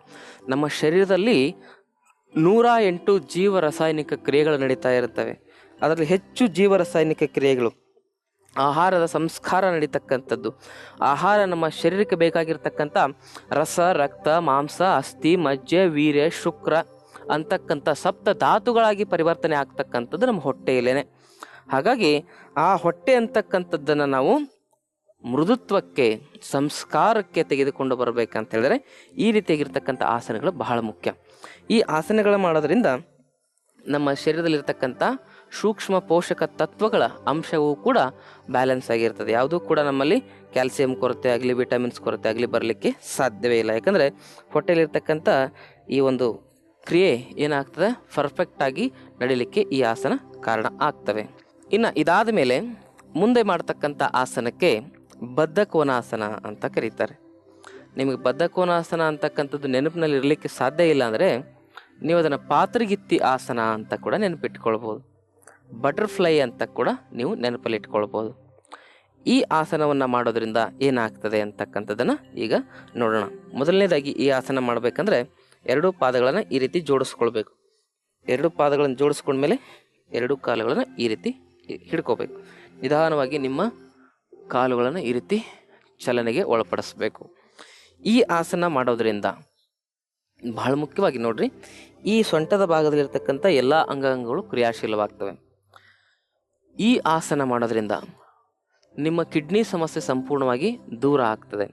A: ನಮ್ಮ ಶರೀರದಲ್ಲಿ 108 ಜೀವ ರಾಸಾಯನಿಕ ಕ್ರಿಯೆಗಳು ನಡೀತಾ ಇರ್ತವೆ. ಅದರಲ್ಲಿ ಹೆಚ್ಚು ಜೀವ ರಾಸಾಯನಿಕ ಕ್ರಿಯೆಗಳು ಆಹಾರದ ಸಂಸ್ಕಾರ ನಡೀತಕ್ಕಂಥದ್ದು. ಆಹಾರ ನಮ್ಮ ಶರೀರಕ್ಕೆ ಬೇಕಾಗಿರ್ತಕ್ಕಂಥ ರಸ, ರಕ್ತ, ಮಾಂಸ, ಅಸ್ಥಿ, ಮಜ್ಜೆ, ವೀರ್ಯ, ಶುಕ್ರ ಅಂತಕ್ಕಂಥ ಸಪ್ತ ಧಾತುಗಳಾಗಿ ಪರಿವರ್ತನೆ ಆಗ್ತಕ್ಕಂಥದ್ದು ನಮ್ಮ ಹೊಟ್ಟೆಯಲ್ಲೇನೆ. ಹಾಗಾಗಿ ಆ ಹೊಟ್ಟೆ ಅಂತಕ್ಕಂಥದ್ದನ್ನು ನಾವು ಮೃದುತ್ವಕ್ಕೆ, ಸಂಸ್ಕಾರಕ್ಕೆ ತೆಗೆದುಕೊಂಡು ಬರಬೇಕಂತ ಹೇಳಿದ್ರೆ ಈ ರೀತಿಯಾಗಿರ್ತಕ್ಕಂಥ ಆಸನಗಳು ಬಹಳ ಮುಖ್ಯ. ಈ ಆಸನಗಳು ಮಾಡೋದ್ರಿಂದ ನಮ್ಮ ಶರೀರದಲ್ಲಿರ್ತಕ್ಕಂಥ ಸೂಕ್ಷ್ಮ ಪೋಷಕ ತತ್ವಗಳ ಅಂಶವೂ ಕೂಡ ಬ್ಯಾಲೆನ್ಸ್ ಆಗಿರ್ತದೆ. ಯಾವುದೂ ಕೂಡ ನಮ್ಮಲ್ಲಿ ಕ್ಯಾಲ್ಸಿಯಂ ಕೊರತೆ ಆಗಲಿ, ವಿಟಮಿನ್ಸ್ ಕೊರತೆ ಆಗಲಿ ಬರಲಿಕ್ಕೆ ಸಾಧ್ಯವೇ ಇಲ್ಲ. ಯಾಕಂದರೆ ಹೊಟ್ಟೆಯಲ್ಲಿರ್ತಕ್ಕಂಥ ಈ ಒಂದು ಕ್ರಿಯೆ ಏನಾಗ್ತದೆ, ಪರ್ಫೆಕ್ಟಾಗಿ ನಡೀಲಿಕ್ಕೆ ಈ ಆಸನ ಕಾರಣ ಆಗ್ತವೆ. ಇನ್ನು ಇದಾದ ಮೇಲೆ ಮುಂದೆ ಮಾಡ್ತಕ್ಕಂಥ ಆಸನಕ್ಕೆ ಬದ್ಧಕೋನಾಸನ ಅಂತ ಕರೀತಾರೆ. ನಿಮಗೆ ಬದ್ಧಕೋನಾಸನ ಅಂತಕ್ಕಂಥದ್ದು ನೆನಪಿನಲ್ಲಿ ಇರಲಿಕ್ಕೆ ಸಾಧ್ಯ ಇಲ್ಲ ಅಂದರೆ ನೀವು ಅದನ್ನು ಪಾತ್ರಗಿತ್ತಿ ಆಸನ ಅಂತ ಕೂಡ ನೆನಪಿಟ್ಕೊಳ್ಬೋದು. ಬಟರ್ಫ್ಲೈ ಅಂತ ಕೂಡ ನೀವು ನೆನಪಲ್ಲಿ ಇಟ್ಕೊಳ್ಬೋದು. ಈ ಆಸನವನ್ನು ಮಾಡೋದ್ರಿಂದ ಏನಾಗ್ತದೆ ಅಂತಕ್ಕಂಥದ್ದನ್ನು ಈಗ ನೋಡೋಣ. ಮೊದಲನೇದಾಗಿ ಈ ಆಸನ ಮಾಡಬೇಕಂದ್ರೆ ಎರಡೂ ಪಾದಗಳನ್ನು ಈ ರೀತಿ ಜೋಡಿಸ್ಕೊಳ್ಬೇಕು. ಎರಡು ಪಾದಗಳನ್ನು ಜೋಡಿಸ್ಕೊಂಡ್ಮೇಲೆ ಎರಡು ಕಾಲುಗಳನ್ನು ಈ ರೀತಿ ಹಿಡ್ಕೋಬೇಕು. ನಿಧಾನವಾಗಿ ನಿಮ್ಮ ಕಾಲುಗಳನ್ನು ಈ ರೀತಿ ಚಲನೆಗೆ ಒಳಪಡಿಸ್ಬೇಕು. ಈ ಆಸನ ಮಾಡೋದ್ರಿಂದ ಬಹಳ ಮುಖ್ಯವಾಗಿ ನೋಡ್ರಿ, ಈ ಸೊಂಟದ ಭಾಗದಲ್ಲಿರ್ತಕ್ಕಂಥ ಎಲ್ಲ ಅಂಗಾಂಗಗಳು ಕ್ರಿಯಾಶೀಲವಾಗ್ತವೆ. ಈ ಆಸನ ಮಾಡೋದ್ರಿಂದ ನಿಮ್ಮ ಕಿಡ್ನಿ ಸಮಸ್ಯೆ ಸಂಪೂರ್ಣವಾಗಿ ದೂರ ಆಗ್ತದೆ.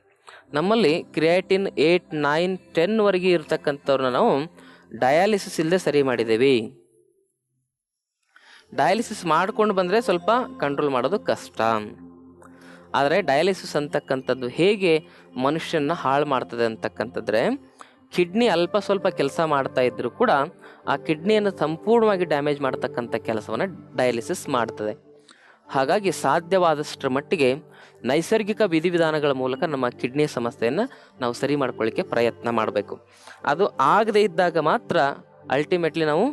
A: ನಮ್ಮಲ್ಲಿ ಕ್ರಿಯಾಟಿನ್ 8, 9, 10ವರೆಗೆ ಇರ್ತಕ್ಕಂಥವ್ರನ್ನ ನಾವು ಡಯಾಲಿಸಿಸ್ ಇಲ್ಲದೆ ಸರಿ ಮಾಡಿದ್ದೇವೆ. ಡಯಾಲಿಸಿಸ್ ಮಾಡ್ಕೊಂಡು ಬಂದರೆ ಸ್ವಲ್ಪ ಕಂಟ್ರೋಲ್ ಮಾಡೋದು ಕಷ್ಟ. ಆದರೆ ಡಯಾಲಿಸಿಸ್ ಅಂತಕ್ಕಂಥದ್ದು ಹೇಗೆ ಮನುಷ್ಯನ ಹಾಳು ಮಾಡ್ತದೆ ಅಂತಕ್ಕಂಥದ್ರೆ, ಕಿಡ್ನಿ ಅಲ್ಪ ಸ್ವಲ್ಪ ಕೆಲಸ ಮಾಡ್ತಾ ಇದ್ರೂ ಕೂಡ ಆ ಕಿಡ್ನಿಯನ್ನು ಸಂಪೂರ್ಣವಾಗಿ ಡ್ಯಾಮೇಜ್ ಮಾಡ್ತಕ್ಕಂಥ ಕೆಲಸವನ್ನು ಡಯಾಲಿಸಿಸ್ ಮಾಡ್ತದೆ. ಹಾಗಾಗಿ ಸಾಧ್ಯವಾದಷ್ಟರ ಮಟ್ಟಿಗೆ ನೈಸರ್ಗಿಕ ವಿಧಿವಿಧಾನಗಳ ಮೂಲಕ ನಮ್ಮ ಕಿಡ್ನಿ ಸಮಸ್ಯೆಯನ್ನು ನಾವು ಸರಿ ಮಾಡ್ಕೊಳ್ಳಿಕ್ಕೆ ಪ್ರಯತ್ನ ಮಾಡಬೇಕು. ಅದು ಆಗದೇ ಇದ್ದಾಗ ಮಾತ್ರ ಅಲ್ಟಿಮೇಟ್ಲಿ ನಾವು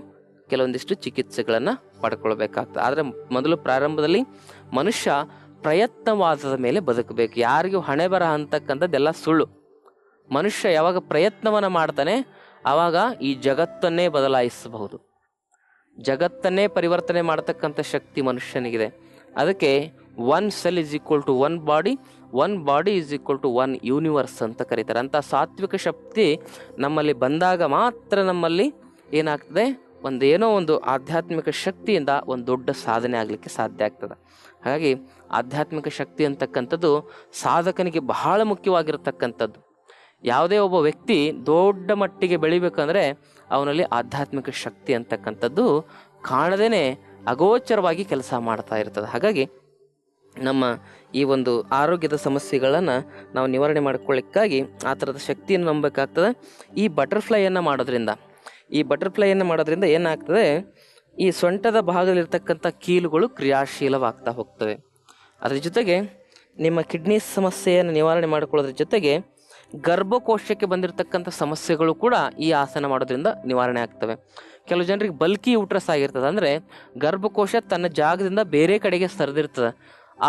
A: ಕೆಲವೊಂದಿಷ್ಟು ಚಿಕಿತ್ಸೆಗಳನ್ನು ಪಡ್ಕೊಳ್ಬೇಕಾಗ್ತದೆ. ಆದರೆ ಮೊದಲು ಪ್ರಾರಂಭದಲ್ಲಿ ಮನುಷ್ಯ ಪ್ರಯತ್ನವಾದದ ಮೇಲೆ ಬದುಕಬೇಕು. ಯಾರಿಗೂ ಹಣೆ ಬರಹ ಅಂತಕ್ಕಂಥದ್ದೆಲ್ಲ ಸುಳ್ಳು. ಮನುಷ್ಯ ಯಾವಾಗ ಪ್ರಯತ್ನವನ್ನು ಮಾಡ್ತಾನೆ ಆವಾಗ ಈ ಜಗತ್ತನ್ನೇ ಬದಲಾಯಿಸಬಹುದು. ಜಗತ್ತನ್ನೇ ಪರಿವರ್ತನೆ ಮಾಡ್ತಕ್ಕಂಥ ಶಕ್ತಿ ಮನುಷ್ಯನಿಗಿದೆ. ಅದಕ್ಕೆ 1 cell is equal to 1 body, 1 body is equal to 1 universe ಅಂತ ಕರೀತಾರೆ. ಅಂಥ ಸಾತ್ವಿಕ ಶಕ್ತಿ ನಮ್ಮಲ್ಲಿ ಬಂದಾಗ ಮಾತ್ರ ನಮ್ಮಲ್ಲಿ ಏನಾಗ್ತದೆ, ಏನೋ ಒಂದು ಆಧ್ಯಾತ್ಮಿಕ ಶಕ್ತಿಯಿಂದ ಒಂದು ದೊಡ್ಡ ಸಾಧನೆ ಆಗಲಿಕ್ಕೆ ಸಾಧ್ಯ ಆಗ್ತದೆ. ಹಾಗಾಗಿ ಆಧ್ಯಾತ್ಮಿಕ ಶಕ್ತಿ ಅಂತಕ್ಕಂಥದ್ದು ಸಾಧಕನಿಗೆ ಬಹಳ ಮುಖ್ಯವಾಗಿರತಕ್ಕಂಥದ್ದು. ಯಾವುದೇ ಒಬ್ಬ ವ್ಯಕ್ತಿ ದೊಡ್ಡ ಮಟ್ಟಿಗೆ ಬೆಳಿಬೇಕಂದ್ರೆ ಅವನಲ್ಲಿ ಆಧ್ಯಾತ್ಮಿಕ ಶಕ್ತಿ ಅಂತಕ್ಕಂಥದ್ದು ಕಾಣದೇನೆ ಅಗೋಚರವಾಗಿ ಕೆಲಸ ಮಾಡ್ತಾ ಇರ್ತದೆ. ಹಾಗಾಗಿ ನಮ್ಮ ಈ ಒಂದು ಆರೋಗ್ಯದ ಸಮಸ್ಯೆಗಳನ್ನು ನಾವು ನಿವಾರಣೆ ಮಾಡ್ಕೊಳ್ಳಿಕ್ಕಾಗಿ ಆ ಥರದ ಶಕ್ತಿಯನ್ನು ನಂಬಬೇಕಾಗ್ತದೆ. ಈ ಬಟರ್ಫ್ಲೈಯನ್ನು ಮಾಡೋದ್ರಿಂದ ಏನಾಗ್ತದೆ, ಈ ಸೊಂಟದ ಭಾಗದಲ್ಲಿರ್ತಕ್ಕಂಥ ಕೀಲುಗಳು ಕ್ರಿಯಾಶೀಲವಾಗ್ತಾ ಹೋಗ್ತವೆ. ಅದ್ರ ಜೊತೆಗೆ ನಿಮ್ಮ ಕಿಡ್ನಿ ಸಮಸ್ಯೆಯನ್ನು ನಿವಾರಣೆ ಮಾಡಿಕೊಳ್ಳೋದ್ರ ಜೊತೆಗೆ ಗರ್ಭಕೋಶಕ್ಕೆ ಬಂದಿರತಕ್ಕಂಥ ಸಮಸ್ಯೆಗಳು ಕೂಡ ಈ ಆಸನ ಮಾಡೋದ್ರಿಂದ ನಿವಾರಣೆ ಆಗ್ತವೆ. ಕೆಲವು ಜನರಿಗೆ ಬಲ್ಕಿ ಯೂಟ್ರಸ್ ಆಗಿರ್ತದೆ, ಅಂದರೆ ಗರ್ಭಕೋಶ ತನ್ನ ಜಾಗದಿಂದ ಬೇರೆ ಕಡೆಗೆ ಸರಿದಿರ್ತದೆ.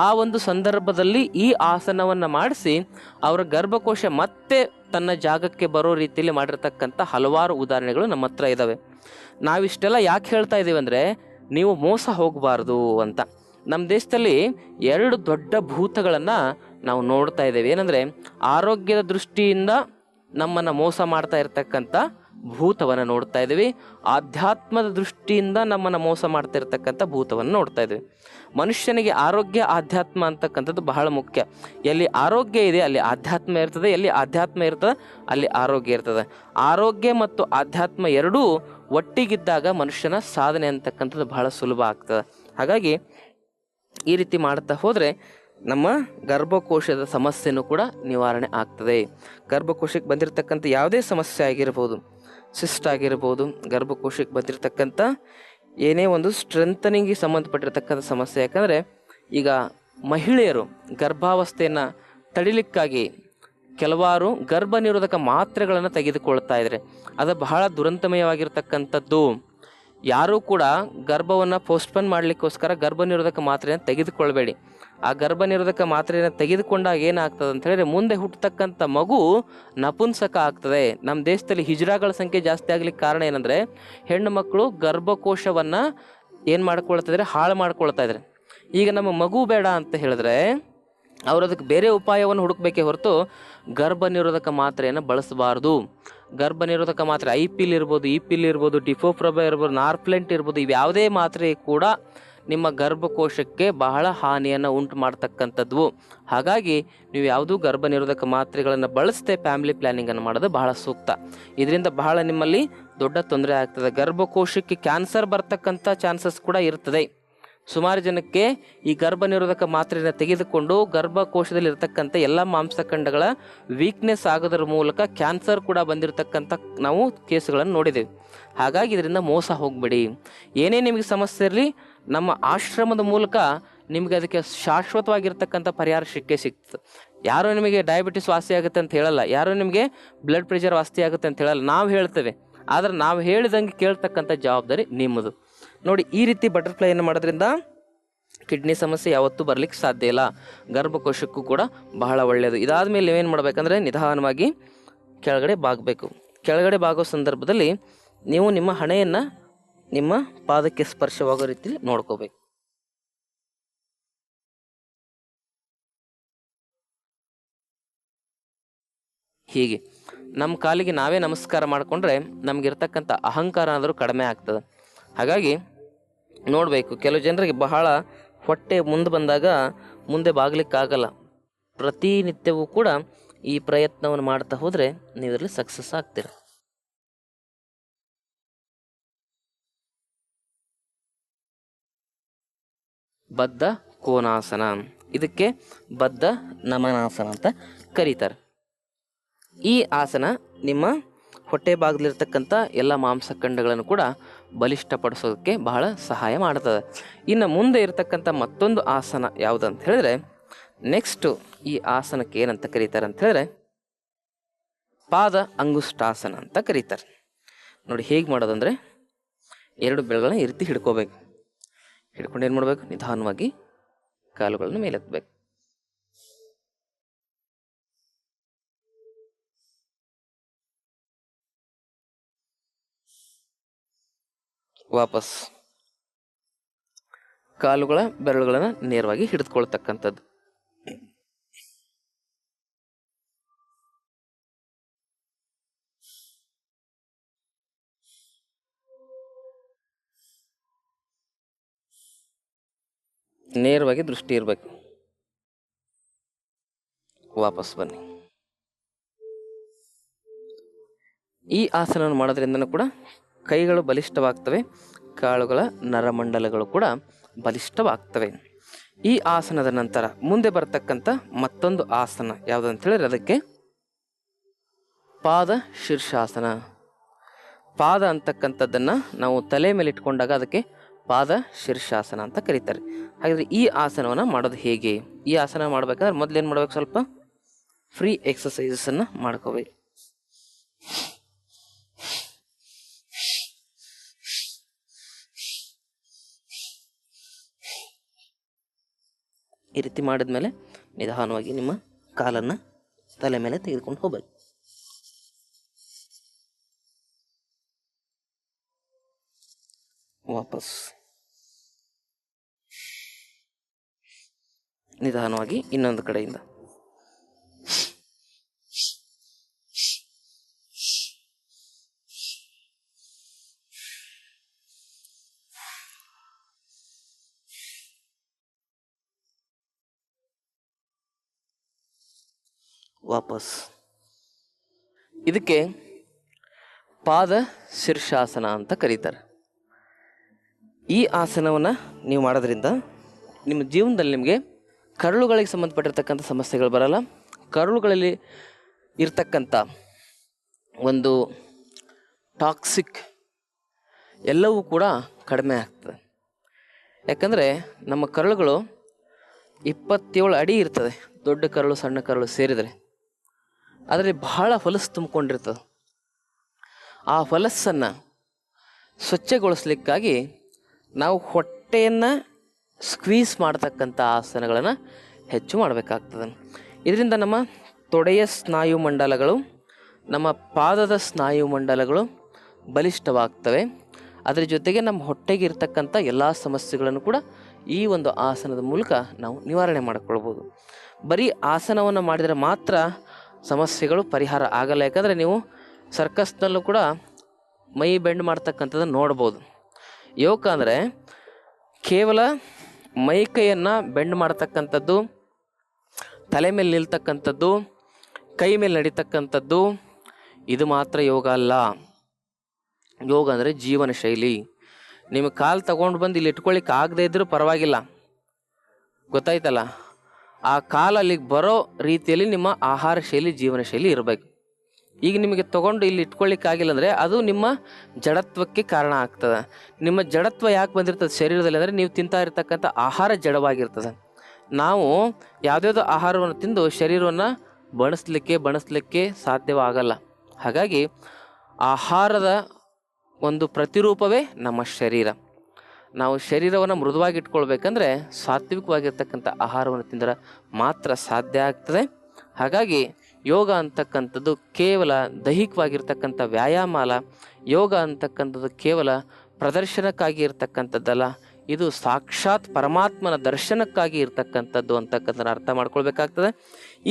A: ಆ ಒಂದು ಸಂದರ್ಭದಲ್ಲಿ ಈ ಆಸನವನ್ನು ಮಾಡಿಸಿ ಅವರ ಗರ್ಭಕೋಶ ಮತ್ತೆ ತನ್ನ ಜಾಗಕ್ಕೆ ಬರೋ ರೀತಿಯಲ್ಲಿ ಮಾಡಿರ್ತಕ್ಕಂಥ ಹಲವಾರು ಉದಾಹರಣೆಗಳು ನಮ್ಮ ಹತ್ರ ಇದ್ದಾವೆ. ನಾವಿಷ್ಟೆಲ್ಲ ಯಾಕೆ ಹೇಳ್ತಾ ಇದ್ದೀವಿ ಅಂದರೆ, ನೀವು ಮೋಸ ಹೋಗಬಾರ್ದು ಅಂತ. ನಮ್ಮ ದೇಶದಲ್ಲಿ 2 ದೊಡ್ಡ ಭೂತಗಳನ್ನು ನಾವು ನೋಡ್ತಾ ಇದ್ದೇವೆ. ಏನಂದರೆ, ಆರೋಗ್ಯದ ದೃಷ್ಟಿಯಿಂದ ನಮ್ಮನ್ನು ಮೋಸ ಮಾಡ್ತಾ ಇರ್ತಕ್ಕಂಥ ಭೂತವನ್ನು ನೋಡ್ತಾ ಇದ್ದೀವಿ, ಆಧ್ಯಾತ್ಮದ ದೃಷ್ಟಿಯಿಂದ ನಮ್ಮನ್ನು ಮೋಸ ಮಾಡ್ತಾ ಇರ್ತಕ್ಕಂಥ ಭೂತವನ್ನು ನೋಡ್ತಾ ಇದ್ದೀವಿ. ಮನುಷ್ಯನಿಗೆ ಆರೋಗ್ಯ ಆಧ್ಯಾತ್ಮ ಅಂತಕ್ಕಂಥದ್ದು ಬಹಳ ಮುಖ್ಯ. ಎಲ್ಲಿ ಆರೋಗ್ಯ ಇದೆ ಅಲ್ಲಿ ಆಧ್ಯಾತ್ಮ ಇರ್ತದೆ, ಎಲ್ಲಿ ಆಧ್ಯಾತ್ಮ ಇರ್ತದೆ ಅಲ್ಲಿ ಆರೋಗ್ಯ ಇರ್ತದೆ. ಆರೋಗ್ಯ ಮತ್ತು ಆಧ್ಯಾತ್ಮ ಎರಡೂ ಒಟ್ಟಿಗಿದ್ದಾಗ ಮನುಷ್ಯನ ಸಾಧನೆ ಅಂತಕ್ಕಂಥದ್ದು ಬಹಳ ಸುಲಭ ಆಗ್ತದೆ. ಹಾಗಾಗಿ ಈ ರೀತಿ ಮಾಡ್ತಾ ಹೋದರೆ ನಮ್ಮ ಗರ್ಭಕೋಶದ ಸಮಸ್ಯೆನೂ ಕೂಡ ನಿವಾರಣೆ ಆಗ್ತದೆ. ಗರ್ಭಕೋಶಕ್ಕೆ ಬಂದಿರತಕ್ಕಂಥ ಯಾವುದೇ ಸಮಸ್ಯೆ ಆಗಿರ್ಬೋದು, ಸಿಸ್ಟ್ ಆಗಿರ್ಬೋದು, ಗರ್ಭಕೋಶಕ್ಕೆ ಬಂದಿರತಕ್ಕಂಥ ಏನೇ ಒಂದು ಸ್ಟ್ರೆಂಥನಿಂಗಿಗೆ ಸಂಬಂಧಪಟ್ಟಿರ್ತಕ್ಕಂಥ ಸಮಸ್ಯೆ. ಯಾಕಂದರೆ ಈಗ ಮಹಿಳೆಯರು ಗರ್ಭಾವಸ್ಥೆಯನ್ನು ತಡಿಲಿಕ್ಕಾಗಿ ಕೆಲವಾರು ಗರ್ಭ ನಿರೋಧಕ ಮಾತ್ರೆಗಳನ್ನು ತೆಗೆದುಕೊಳ್ತಾ ಇದ್ದಾರೆ. ಅದು ಬಹಳ ದುರಂತಮಯವಾಗಿರ್ತಕ್ಕಂಥದ್ದು. ಯಾರೂ ಕೂಡ ಗರ್ಭವನ್ನು ಪೋಸ್ಟ್ಪೋನ್ ಮಾಡಲಿಕ್ಕೋಸ್ಕರ ಗರ್ಭ ನಿರೋಧಕ ಮಾತ್ರೆಯನ್ನು ತೆಗೆದುಕೊಳ್ಬೇಡಿ. ಆ ಗರ್ಭ ನಿರೋಧಕ ಮಾತ್ರೆಯನ್ನು ತೆಗೆದುಕೊಂಡಾಗ ಏನಾಗ್ತದೆ ಅಂತ ಹೇಳಿದ್ರೆ, ಮುಂದೆ ಹುಟ್ಟತಕ್ಕಂಥ ಮಗು ನಪುಂಸಕ ಆಗ್ತದೆ. ನಮ್ಮ ದೇಶದಲ್ಲಿ ಹಿಜ್ರಾಗಳ ಸಂಖ್ಯೆ ಜಾಸ್ತಿ ಆಗ್ಲಿಕ್ಕೆ ಕಾರಣ ಏನಂದರೆ, ಹೆಣ್ಣು ಮಕ್ಕಳು ಗರ್ಭಕೋಶವನ್ನು ಏನು ಮಾಡ್ಕೊಳ್ತಿದ್ರೆ, ಹಾಳು ಮಾಡ್ಕೊಳ್ತಾ ಇದ್ದಾರೆ. ಈಗ ನಮ್ಮ ಮಗು ಬೇಡ ಅಂತ ಹೇಳಿದ್ರೆ ಅವರು ಅದಕ್ಕೆ ಬೇರೆ ಉಪಾಯವನ್ನು ಹುಡುಕಬೇಕೇ ಹೊರತು ಗರ್ಭ ನಿರೋಧಕ ಮಾತ್ರೆಯನ್ನು ಬಳಸಬಾರ್ದು. ಗರ್ಭ ನಿರೋಧಕ ಮಾತ್ರೆ IPIL ಇರ್ಬೋದು, EPIL ಇರ್ಬೋದು, ಡಿಫೋಪ್ರಬ ಇರ್ಬೋದು, ನಾರ್ಪ್ಲೆಂಟ್ ಇರ್ಬೋದು, ಇವ್ಯಾವುದೇ ಮಾತ್ರೆ ಕೂಡ ನಿಮ್ಮ ಗರ್ಭಕೋಶಕ್ಕೆ ಬಹಳ ಹಾನಿಯನ್ನು ಉಂಟು ಮಾಡ್ತಕ್ಕಂಥದ್ದು. ಹಾಗಾಗಿ ನೀವು ಯಾವುದೂ ಗರ್ಭ ನಿರೋಧಕ ಮಾತ್ರೆಗಳನ್ನು ಬಳಸದೆ ಫ್ಯಾಮಿಲಿ ಪ್ಲ್ಯಾನಿಂಗನ್ನು ಮಾಡೋದು ಬಹಳ ಸೂಕ್ತ. ಇದರಿಂದ ಬಹಳ ನಿಮ್ಮಲ್ಲಿ ದೊಡ್ಡ ತೊಂದರೆ ಆಗ್ತದೆ. ಗರ್ಭಕೋಶಕ್ಕೆ ಕ್ಯಾನ್ಸರ್ ಬರ್ತಕ್ಕಂಥ ಚಾನ್ಸಸ್ ಕೂಡ ಇರ್ತದೆ. ಸುಮಾರು ಜನಕ್ಕೆ ಈ ಗರ್ಭ ನಿರೋಧಕ ಮಾತ್ರೆಯನ್ನು ತೆಗೆದುಕೊಂಡು ಗರ್ಭಕೋಶದಲ್ಲಿ ಇರತಕ್ಕಂಥ ಎಲ್ಲ ಮಾಂಸಖಂಡಗಳ ವೀಕ್ನೆಸ್ ಆಗೋದ್ರ ಮೂಲಕ ಕ್ಯಾನ್ಸರ್ ಕೂಡ ಬಂದಿರತಕ್ಕಂಥ ನಾವು ಕೇಸುಗಳನ್ನು ನೋಡಿದ್ದೇವೆ. ಹಾಗಾಗಿ ಇದರಿಂದ ಮೋಸ ಹೋಗಬೇಡಿ. ಏನೇ ನಿಮಗೆ ಸಮಸ್ಯೆ ಇರಲಿ, ನಮ್ಮ ಆಶ್ರಮದ ಮೂಲಕ ನಿಮಗೆ ಅದಕ್ಕೆ ಶಾಶ್ವತವಾಗಿರ್ತಕ್ಕಂಥ ಪರಿಹಾರ ಸಿಗ್ತದೆ. ಯಾರೋ ನಿಮಗೆ ಡಯಾಬಿಟಿಸ್ ವಾಸಿ ಆಗುತ್ತೆ ಅಂತ ಹೇಳಲ್ಲ, ಯಾರೋ ನಿಮಗೆ ಬ್ಲಡ್ ಪ್ರೆಷರ್ ವಾಸಿ ಆಗುತ್ತೆ ಅಂತ ಹೇಳಲ್ಲ. ನಾವು ಹೇಳ್ತೇವೆ, ಆದರೆ ನಾವು ಹೇಳಿದಂಗೆ ಕೇಳ್ತಕ್ಕಂಥ ಜವಾಬ್ದಾರಿ ನಿಮ್ಮದು. ನೋಡಿ, ಈ ರೀತಿ ಬಟರ್ಫ್ಲೈಯನ್ನು ಮಾಡೋದ್ರಿಂದ ಕಿಡ್ನಿ ಸಮಸ್ಯೆ ಯಾವತ್ತೂ ಬರ್ಲಿಕ್ಕೆ ಸಾಧ್ಯ ಇಲ್ಲ. ಗರ್ಭಕೋಶಕ್ಕೂ ಕೂಡ ಬಹಳ ಒಳ್ಳೆಯದು. ಇದಾದಮೇಲೆ ನೀವೇನು ಮಾಡಬೇಕಂದ್ರೆ ನಿಧಾನವಾಗಿ ಕೆಳಗಡೆ ಬಾಗಬೇಕು. ಕೆಳಗಡೆ ಬಾಗೋ ಸಂದರ್ಭದಲ್ಲಿ ನೀವು ನಿಮ್ಮ ಹಣೆಯನ್ನು ನಿಮ್ಮ ಪಾದಕ್ಕೆ ಸ್ಪರ್ಶವಾಗೋ ರೀತಿಯಲ್ಲಿ ನೋಡ್ಕೋಬೇಕು. ಹೀಗೆ ನಮ್ಮ ಕಾಲಿಗೆ ನಾವೇ ನಮಸ್ಕಾರ ಮಾಡಿಕೊಂಡ್ರೆ ನಮಗಿರ್ತಕ್ಕಂಥ ಅಹಂಕಾರ ಆದರೂ ಕಡಿಮೆ ಆಗ್ತದೆ. ಹಾಗಾಗಿ ನೋಡಬೇಕು, ಕೆಲವು ಜನರಿಗೆ ಬಹಳ ಹೊಟ್ಟೆ ಮುಂದೆ ಬಂದಾಗ ಮುಂದೆ ಬಾಗ್ಲಿಕ್ಕಾಗಲ್ಲ. ಪ್ರತಿನಿತ್ಯವೂ ಕೂಡ ಈ ಪ್ರಯತ್ನವನ್ನು ಮಾಡ್ತಾ ಹೋದರೆ ನೀವು ಇದರಲ್ಲಿ ಸಕ್ಸಸ್ ಆಗ್ತೀರ. ಬದ್ಧ ಕೋನಾಸನ, ಇದಕ್ಕೆ ಬದ್ಧ ನಮನಾಸನ ಅಂತ ಕರೀತಾರೆ. ಈ ಆಸನ ನಿಮ್ಮ ಹೊಟ್ಟೆ ಭಾಗದಲ್ಲಿರ್ತಕ್ಕಂಥ ಎಲ್ಲ ಮಾಂಸಖಂಡಗಳನ್ನು ಕೂಡ ಬಲಿಷ್ಠಪಡಿಸೋದಕ್ಕೆ ಬಹಳ ಸಹಾಯ ಮಾಡ್ತದೆ. ಇನ್ನು ಮುಂದೆ ಇರತಕ್ಕಂಥ ಮತ್ತೊಂದು ಆಸನ ಯಾವುದಂತ ಹೇಳಿದ್ರೆ, ನೆಕ್ಸ್ಟು ಈ ಆಸನಕ್ಕೆ ಏನಂತ ಕರೀತಾರೆ ಅಂತ ಹೇಳಿದ್ರೆ ಪಾದ ಅಂಗುಷ್ಟಾಸನ ಅಂತ ಕರೀತಾರೆ. ನೋಡಿ ಹೇಗೆ ಮಾಡೋದಂದರೆ, ಎರಡು ಬೆರಳನ್ನ ಈ ರೀತಿ ಹಿಡ್ಕೋಬೇಕು. ಹಿಡ್ಕೊಂಡು ಏನು ಮಾಡಬೇಕು, ನಿಧಾನವಾಗಿ ಕಾಲುಗಳನ್ನು ಮೇಲೆತ್ತಬೇಕು. ವಾಪಸ್ ಕಾಲುಗಳ ಬೆರಳುಗಳನ್ನು ನೇರವಾಗಿ ಹಿಡಿದುಕೊಳ್ತಕ್ಕಂಥದ್ದು. ನೇರವಾಗಿ ದೃಷ್ಟಿ ಇರಬೇಕು. ವಾಪಸ್ ಬನ್ನಿ. ಈ ಆಸನವನ್ನು ಮಾಡೋದ್ರಿಂದನೂ ಕೂಡ ಕೈಗಳು ಬಲಿಷ್ಠವಾಗ್ತವೆ, ಕಾಲುಗಳ ನರಮಂಡಲಗಳು ಕೂಡ ಬಲಿಷ್ಠವಾಗ್ತವೆ. ಈ ಆಸನದ ನಂತರ ಮುಂದೆ ಬರ್ತಕ್ಕಂಥ ಮತ್ತೊಂದು ಆಸನ ಯಾವುದು ಅಂತ ಹೇಳಿದ್ರೆ ಅದಕ್ಕೆ ಪಾದ ಶೀರ್ಷಾಸನ. ಪಾದ ಅಂತಕ್ಕಂಥದ್ದನ್ನು ನಾವು ತಲೆ ಮೇಲೆ ಇಟ್ಕೊಂಡಾಗ ಅದಕ್ಕೆ ಪಾದ ಶೀರ್ಷಾಸನ ಅಂತ ಕರೀತಾರೆ. ಹಾಗಾದರೆ ಈ ಆಸನವನ್ನು ಮಾಡೋದು ಹೇಗೆ? ಈ ಆಸನ ಮಾಡ್ಬೇಕಾದ್ರೆ ಮೊದಲೇನು ಮಾಡ್ಬೇಕು, ಸ್ವಲ್ಪ ಫ್ರೀ ಎಕ್ಸಸೈಸನ್ನು ಮಾಡ್ಕೋಬೇಕು. ಈ ರೀತಿ ಮಾಡಿದ್ಮೇಲೆ ನಿಧಾನವಾಗಿ ನಿಮ್ಮ ಕಾಲನ್ನು ತಲೆ ಮೇಲೆ ತೆಗೆದುಕೊಂಡು ಹೋಗಬೇಕು. ವಾಪಸ್ ನಿಧಾನವಾಗಿ ಇನ್ನೊಂದು ಕಡೆಯಿಂದ ವಾಪಸ್. ಇದಕ್ಕೆ ಪಾದ ಶೀರ್ಷಾಸನ ಅಂತ ಕರೀತಾರೆ. ಈ ಆಸನವನ್ನು ನೀವು ಮಾಡೋದ್ರಿಂದ ನಿಮ್ಮ ಜೀವನದಲ್ಲಿ ನಿಮಗೆ ಕರುಳುಗಳಿಗೆ ಸಂಬಂಧಪಟ್ಟಿರ್ತಕ್ಕಂಥ ಸಮಸ್ಯೆಗಳು ಬರಲ್ಲ. ಕರುಳುಗಳಲ್ಲಿ ಇರ್ತಕ್ಕಂಥ ಒಂದು ಟಾಕ್ಸಿಕ್ ಎಲ್ಲವೂ ಕೂಡ ಕಡಿಮೆ ಆಗ್ತದೆ. ಯಾಕಂದರೆ ನಮ್ಮ ಕರುಳುಗಳು 27 ಅಡಿ ಇರ್ತದೆ, ದೊಡ್ಡ ಕರುಳು ಸಣ್ಣ ಕರುಳು ಸೇರಿದರೆ. ಅದರಲ್ಲಿ ಬಹಳ ಹೊಲಸು ತುಂಬಿಕೊಂಡಿರ್ತದೆ. ಆ ಹೊಲಸನ್ನು ಸ್ವಚ್ಛಗೊಳಿಸ್ಲಿಕ್ಕಾಗಿ ನಾವು ಹೊಟ್ಟೆಯನ್ನು ಸ್ಕ್ವೀಸ್ ಮಾಡ್ತಕ್ಕಂಥ ಆಸನಗಳನ್ನು ಹೆಚ್ಚು ಮಾಡಬೇಕಾಗ್ತದೆ. ಇದರಿಂದ ನಮ್ಮ ತೊಡೆಯ ಸ್ನಾಯು ಮಂಡಲಗಳು, ನಮ್ಮ ಪಾದದ ಸ್ನಾಯು ಮಂಡಲಗಳು ಬಲಿಷ್ಠವಾಗ್ತವೆ. ಅದರ ಜೊತೆಗೆ ನಮ್ಮ ಹೊಟ್ಟೆಗೆ ಇರ್ತಕ್ಕಂಥ ಎಲ್ಲ ಸಮಸ್ಯೆಗಳನ್ನು ಕೂಡ ಈ ಒಂದು ಆಸನದ ಮೂಲಕ ನಾವು ನಿವಾರಣೆ ಮಾಡಿಕೊಳ್ಬೋದು. ಬರೀ ಆಸನವನ್ನು ಮಾಡಿದರೆ ಮಾತ್ರ ಸಮಸ್ಯೆಗಳು ಪರಿಹಾರ ಆಗಲ್ಲ. ಯಾಕಂದರೆ ನೀವು ಸರ್ಕಸ್ನಲ್ಲೂ ಕೂಡ ಮೈ ಬೆಂಡ್ ಮಾಡ್ತಕ್ಕಂಥದ್ದನ್ನು ನೋಡ್ಬೋದು. ಯೋಗ ಅಂದರೆ ಕೇವಲ ಮೈ ಕೈಯನ್ನು ಬೆಂಡ್ ಮಾಡ್ತಕ್ಕಂಥದ್ದು, ತಲೆ ಮೇಲೆ ನಿಲ್ತಕ್ಕಂಥದ್ದು, ಕೈ ಮೇಲೆ ನಡೀತಕ್ಕಂಥದ್ದು, ಇದು ಮಾತ್ರ ಯೋಗ ಅಲ್ಲ. ಯೋಗ ಅಂದರೆ ಜೀವನ ಶೈಲಿ. ನಿಮಗೆ ಕಾಲು ತಗೊಂಡು ಬಂದು ಇಲ್ಲಿ ಇಟ್ಕೊಳ್ಳಿಕ್ಕೆ ಆಗದೆ ಇದ್ದರೂ ಪರವಾಗಿಲ್ಲ, ಗೊತ್ತಾಯ್ತಲ್ಲ. ಆ ಕಾಲು ಅಲ್ಲಿಗೆ ಬರೋ ರೀತಿಯಲ್ಲಿ ನಿಮ್ಮ ಆಹಾರ ಶೈಲಿ, ಜೀವನ ಶೈಲಿ ಇರಬೇಕು. ಈಗ ನಿಮಗೆ ತೊಗೊಂಡು ಇಲ್ಲಿ ಇಟ್ಕೊಳ್ಳಿಕ್ಕಾಗಿಲ್ಲ ಅಂದರೆ ಅದು ನಿಮ್ಮ ಜಡತ್ವಕ್ಕೆ ಕಾರಣ ಆಗ್ತದೆ. ನಿಮ್ಮ ಜಡತ್ವ ಯಾಕೆ ಬಂದಿರ್ತದೆ ಶರೀರದಲ್ಲಿ ಅಂದರೆ ನೀವು ತಿಂತಾ ಇರ್ತಕ್ಕಂಥ ಆಹಾರ ಜಡವಾಗಿರ್ತದೆ. ನಾವು ಯಾವುದ್ಯಾವುದೋ ಆಹಾರವನ್ನು ತಿಂದು ಶರೀರವನ್ನು ಬಣಿಸ್ಲಿಕ್ಕೆ ಸಾಧ್ಯವಾಗಲ್ಲ. ಹಾಗಾಗಿ ಆಹಾರದ ಒಂದು ಪ್ರತಿರೂಪವೇ ನಮ್ಮ ಶರೀರ. ನಾವು ಶರೀರವನ್ನು ಮೃದುವಾಗಿ ಇಟ್ಕೊಳ್ಬೇಕಂದ್ರೆ ಸಾತ್ವಿಕವಾಗಿರ್ತಕ್ಕಂಥ ಆಹಾರವನ್ನು ತಿಂದರೆ ಮಾತ್ರ ಸಾಧ್ಯ ಆಗ್ತದೆ. ಹಾಗಾಗಿ ಯೋಗ ಅಂತಕ್ಕಂಥದ್ದು ಕೇವಲ ದೈಹಿಕವಾಗಿರ್ತಕ್ಕಂಥ ವ್ಯಾಯಾಮ ಅಲ್ಲ, ಯೋಗ ಅಂತಕ್ಕಂಥದ್ದು ಕೇವಲ ಪ್ರದರ್ಶನಕ್ಕಾಗಿ ಇರ್ತಕ್ಕಂಥದ್ದಲ್ಲ, ಇದು ಸಾಕ್ಷಾತ್ ಪರಮಾತ್ಮನ ದರ್ಶನಕ್ಕಾಗಿ ಇರ್ತಕ್ಕಂಥದ್ದು ಅಂತಕ್ಕಂಥದ್ದನ್ನು ಅರ್ಥ ಮಾಡ್ಕೊಳ್ಬೇಕಾಗ್ತದೆ.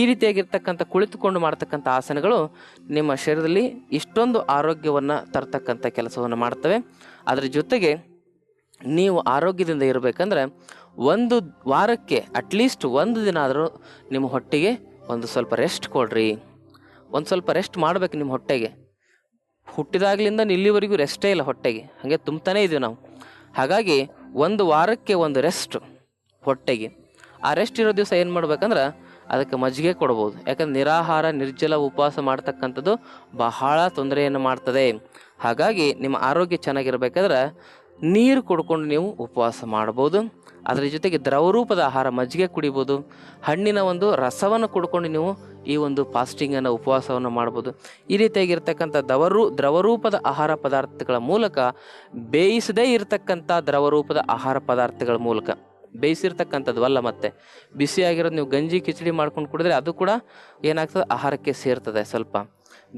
A: ಈ ರೀತಿಯಾಗಿರ್ತಕ್ಕಂಥ ಕುಳಿತುಕೊಂಡು ಮಾಡ್ತಕ್ಕಂಥ ಆಸನಗಳು ನಿಮ್ಮ ಶರೀರದಲ್ಲಿ ಇಷ್ಟೊಂದು ಆರೋಗ್ಯವನ್ನು ತರ್ತಕ್ಕಂಥ ಕೆಲಸವನ್ನು ಮಾಡ್ತವೆ. ಅದರ ಜೊತೆಗೆ ನೀವು ಆರೋಗ್ಯದಿಂದ ಇರಬೇಕಂದ್ರೆ ಒಂದು ವಾರಕ್ಕೆ ಅಟ್ಲೀಸ್ಟ್ ಒಂದು ದಿನ ಆದರೂ ನಿಮ್ಮ ಹೊಟ್ಟೆಗೆ ಒಂದು ಸ್ವಲ್ಪ ರೆಸ್ಟ್ ಕೊಡ್ರಿ. ಒಂದು ಸ್ವಲ್ಪ ರೆಸ್ಟ್ ಮಾಡ್ಬೇಕು ನಿಮ್ಮ ಹೊಟ್ಟೆಗೆ. ಹುಟ್ಟಿದಾಗಲಿಂದ ಇಲ್ಲಿವರೆಗೂ ರೆಸ್ಟೇ ಇಲ್ಲ ಹೊಟ್ಟೆಗೆ, ಹಾಗೆ ತುಂಬ್ತಾನೇ ಇದೀವಿ ನಾವು. ಹಾಗಾಗಿ ಒಂದು ವಾರಕ್ಕೆ ಒಂದು ರೆಸ್ಟ್ ಹೊಟ್ಟೆಗೆ. ಆ ರೆಸ್ಟ್ ಇರೋ ದಿವಸ ಏನು ಮಾಡ್ಬೇಕಂದ್ರೆ ಅದಕ್ಕೆ ಮಜ್ಜಿಗೆ ಕೊಡ್ಬೋದು. ಯಾಕಂದ್ರೆ ನಿರಾಹಾರ ನಿರ್ಜಲ ಉಪವಾಸ ಮಾಡ್ತಕ್ಕಂಥದ್ದು ಬಹಳ ತೊಂದರೆಯನ್ನು ಮಾಡ್ತದೆ. ಹಾಗಾಗಿ ನಿಮ್ಮ ಆರೋಗ್ಯ ಚೆನ್ನಾಗಿರ್ಬೇಕಾದ್ರೆ ನೀರು ಕುಡ್ಕೊಂಡು ನೀವು ಉಪವಾಸ ಮಾಡ್ಬೋದು. ಅದರ ಜೊತೆಗೆ ದ್ರವರೂಪದ ಆಹಾರ ಮಜ್ಜಿಗೆ ಕುಡಿಬೋದು. ಹಣ್ಣಿನ ಒಂದು ರಸವನ್ನು ಕುಡ್ಕೊಂಡು ನೀವು ಈ ಒಂದು ಫಾಸ್ಟಿಂಗನ್ನು ಉಪವಾಸವನ್ನು ಮಾಡ್ಬೋದು. ಈ ರೀತಿಯಾಗಿರ್ತಕ್ಕಂಥ ದ್ರವರೂಪದ ಆಹಾರ ಪದಾರ್ಥಗಳ ಮೂಲಕ, ಬೇಯಿಸದೇ ಇರತಕ್ಕಂಥ ದ್ರವರೂಪದ ಆಹಾರ ಪದಾರ್ಥಗಳ ಮೂಲಕ, ಬೇಯಿಸಿರ್ತಕ್ಕಂಥದ್ದು ಅಲ್ಲ, ಮತ್ತೆ ಬಿಸಿಯಾಗಿರೋದು ನೀವು ಗಂಜಿ ಕಿಚಡಿ ಮಾಡ್ಕೊಂಡು ಕುಡಿದ್ರೆ ಅದು ಕೂಡ ಏನಾಗ್ತದೆ, ಆಹಾರಕ್ಕೆ ಸೇರ್ತದೆ. ಸ್ವಲ್ಪ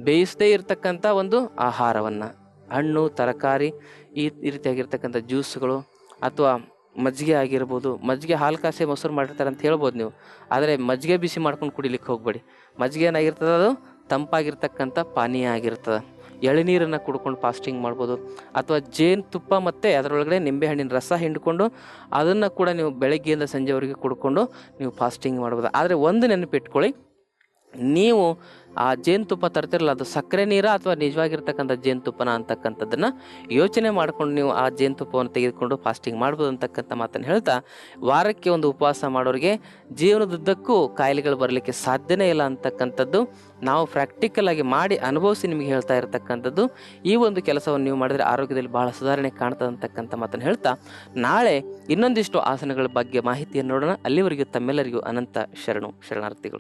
A: ಬೇಯಿಸದೇ ಇರತಕ್ಕಂಥ ಒಂದು ಆಹಾರವನ್ನು, ಹಣ್ಣು ತರಕಾರಿ, ಈ ರೀತಿಯಾಗಿರ್ತಕ್ಕಂಥ ಜ್ಯೂಸ್ಗಳು ಅಥವಾ ಮಜ್ಜಿಗೆ ಆಗಿರ್ಬೋದು. ಮಜ್ಜಿಗೆ ಹಾಲು ಕಾಸೆ ಮೊಸರು ಮಾಡಿರ್ತಾರೆ ಅಂತ ಹೇಳ್ಬೋದು ನೀವು, ಆದರೆ ಮಜ್ಜಿಗೆ ಬಿಸಿ ಮಾಡ್ಕೊಂಡು ಕುಡಿಲಿಕ್ಕೆ ಹೋಗಬೇಡಿ. ಮಜ್ಜಿಗೆ ಏನಾಗಿರ್ತದೆ, ಅದು ತಂಪಾಗಿರ್ತಕ್ಕಂಥ ಪಾನೀಯ ಆಗಿರ್ತದೆ. ಎಳನೀರನ್ನು ಕುಡ್ಕೊಂಡು ಫಾಸ್ಟಿಂಗ್ ಮಾಡ್ಬೋದು. ಅಥವಾ ಜೇನುತುಪ್ಪ ಮತ್ತು ಅದರೊಳಗಡೆ ನಿಂಬೆಹಣ್ಣಿನ ರಸ ಹಿಂಡ್ಕೊಂಡು ಅದನ್ನು ಕೂಡ ನೀವು ಬೆಳಗ್ಗೆಯಿಂದ ಸಂಜೆವರೆಗೆ ಕುಡ್ಕೊಂಡು ನೀವು ಫಾಸ್ಟಿಂಗ್ ಮಾಡ್ಬೋದು. ಆದರೆ ಒಂದು ನೆನಪಿಟ್ಕೊಳ್ಳಿ, ನೀವು ಆ ಜೇನುತುಪ್ಪ ತರ್ತಿರಲ್ಲ, ಅದು ಸಕ್ಕರೆ ನೀರ ಅಥವಾ ನಿಜವಾಗಿರ್ತಕ್ಕಂಥ ಜೇನುತುಪ್ಪನ ಅಂತಕ್ಕಂಥದ್ದನ್ನು ಯೋಚನೆ ಮಾಡ್ಕೊಂಡು ನೀವು ಆ ಜೇನುತುಪ್ಪವನ್ನು ತೆಗೆದುಕೊಂಡು ಫಾಸ್ಟಿಂಗ್ ಮಾಡ್ಬೋದು ಅಂತಕ್ಕಂಥ ಮಾತನ್ನು ಹೇಳ್ತಾ, ವಾರಕ್ಕೆ ಒಂದು ಉಪವಾಸ ಮಾಡೋರಿಗೆ ಜೀವನದುದ್ದಕ್ಕೂ ಕಾಯಿಲೆಗಳು ಬರಲಿಕ್ಕೆ ಸಾಧ್ಯನೇ ಇಲ್ಲ ಅಂತಕ್ಕಂಥದ್ದು ನಾವು ಪ್ರಾಕ್ಟಿಕಲ್ ಆಗಿ ಮಾಡಿ ಅನುಭವಿಸಿ ನಿಮಗೆ ಹೇಳ್ತಾ ಇರತಕ್ಕಂಥದ್ದು. ಈ ಒಂದು ಕೆಲಸವನ್ನು ನೀವು ಮಾಡಿದರೆ ಆರೋಗ್ಯದಲ್ಲಿ ಬಹಳ ಸುಧಾರಣೆ ಕಾಣ್ತದೆ ಅಂತಕ್ಕಂಥ ಮಾತನ್ನು ಹೇಳ್ತಾ, ನಾಳೆ ಇನ್ನೊಂದಿಷ್ಟು ಆಸನಗಳ ಬಗ್ಗೆ ಮಾಹಿತಿಯನ್ನು ನೋಡೋಣ. ಅಲ್ಲಿವರೆಗೂ ತಮ್ಮೆಲ್ಲರಿಗೂ ಅನಂತ ಶರಣಾರ್ಥಿಗಳು.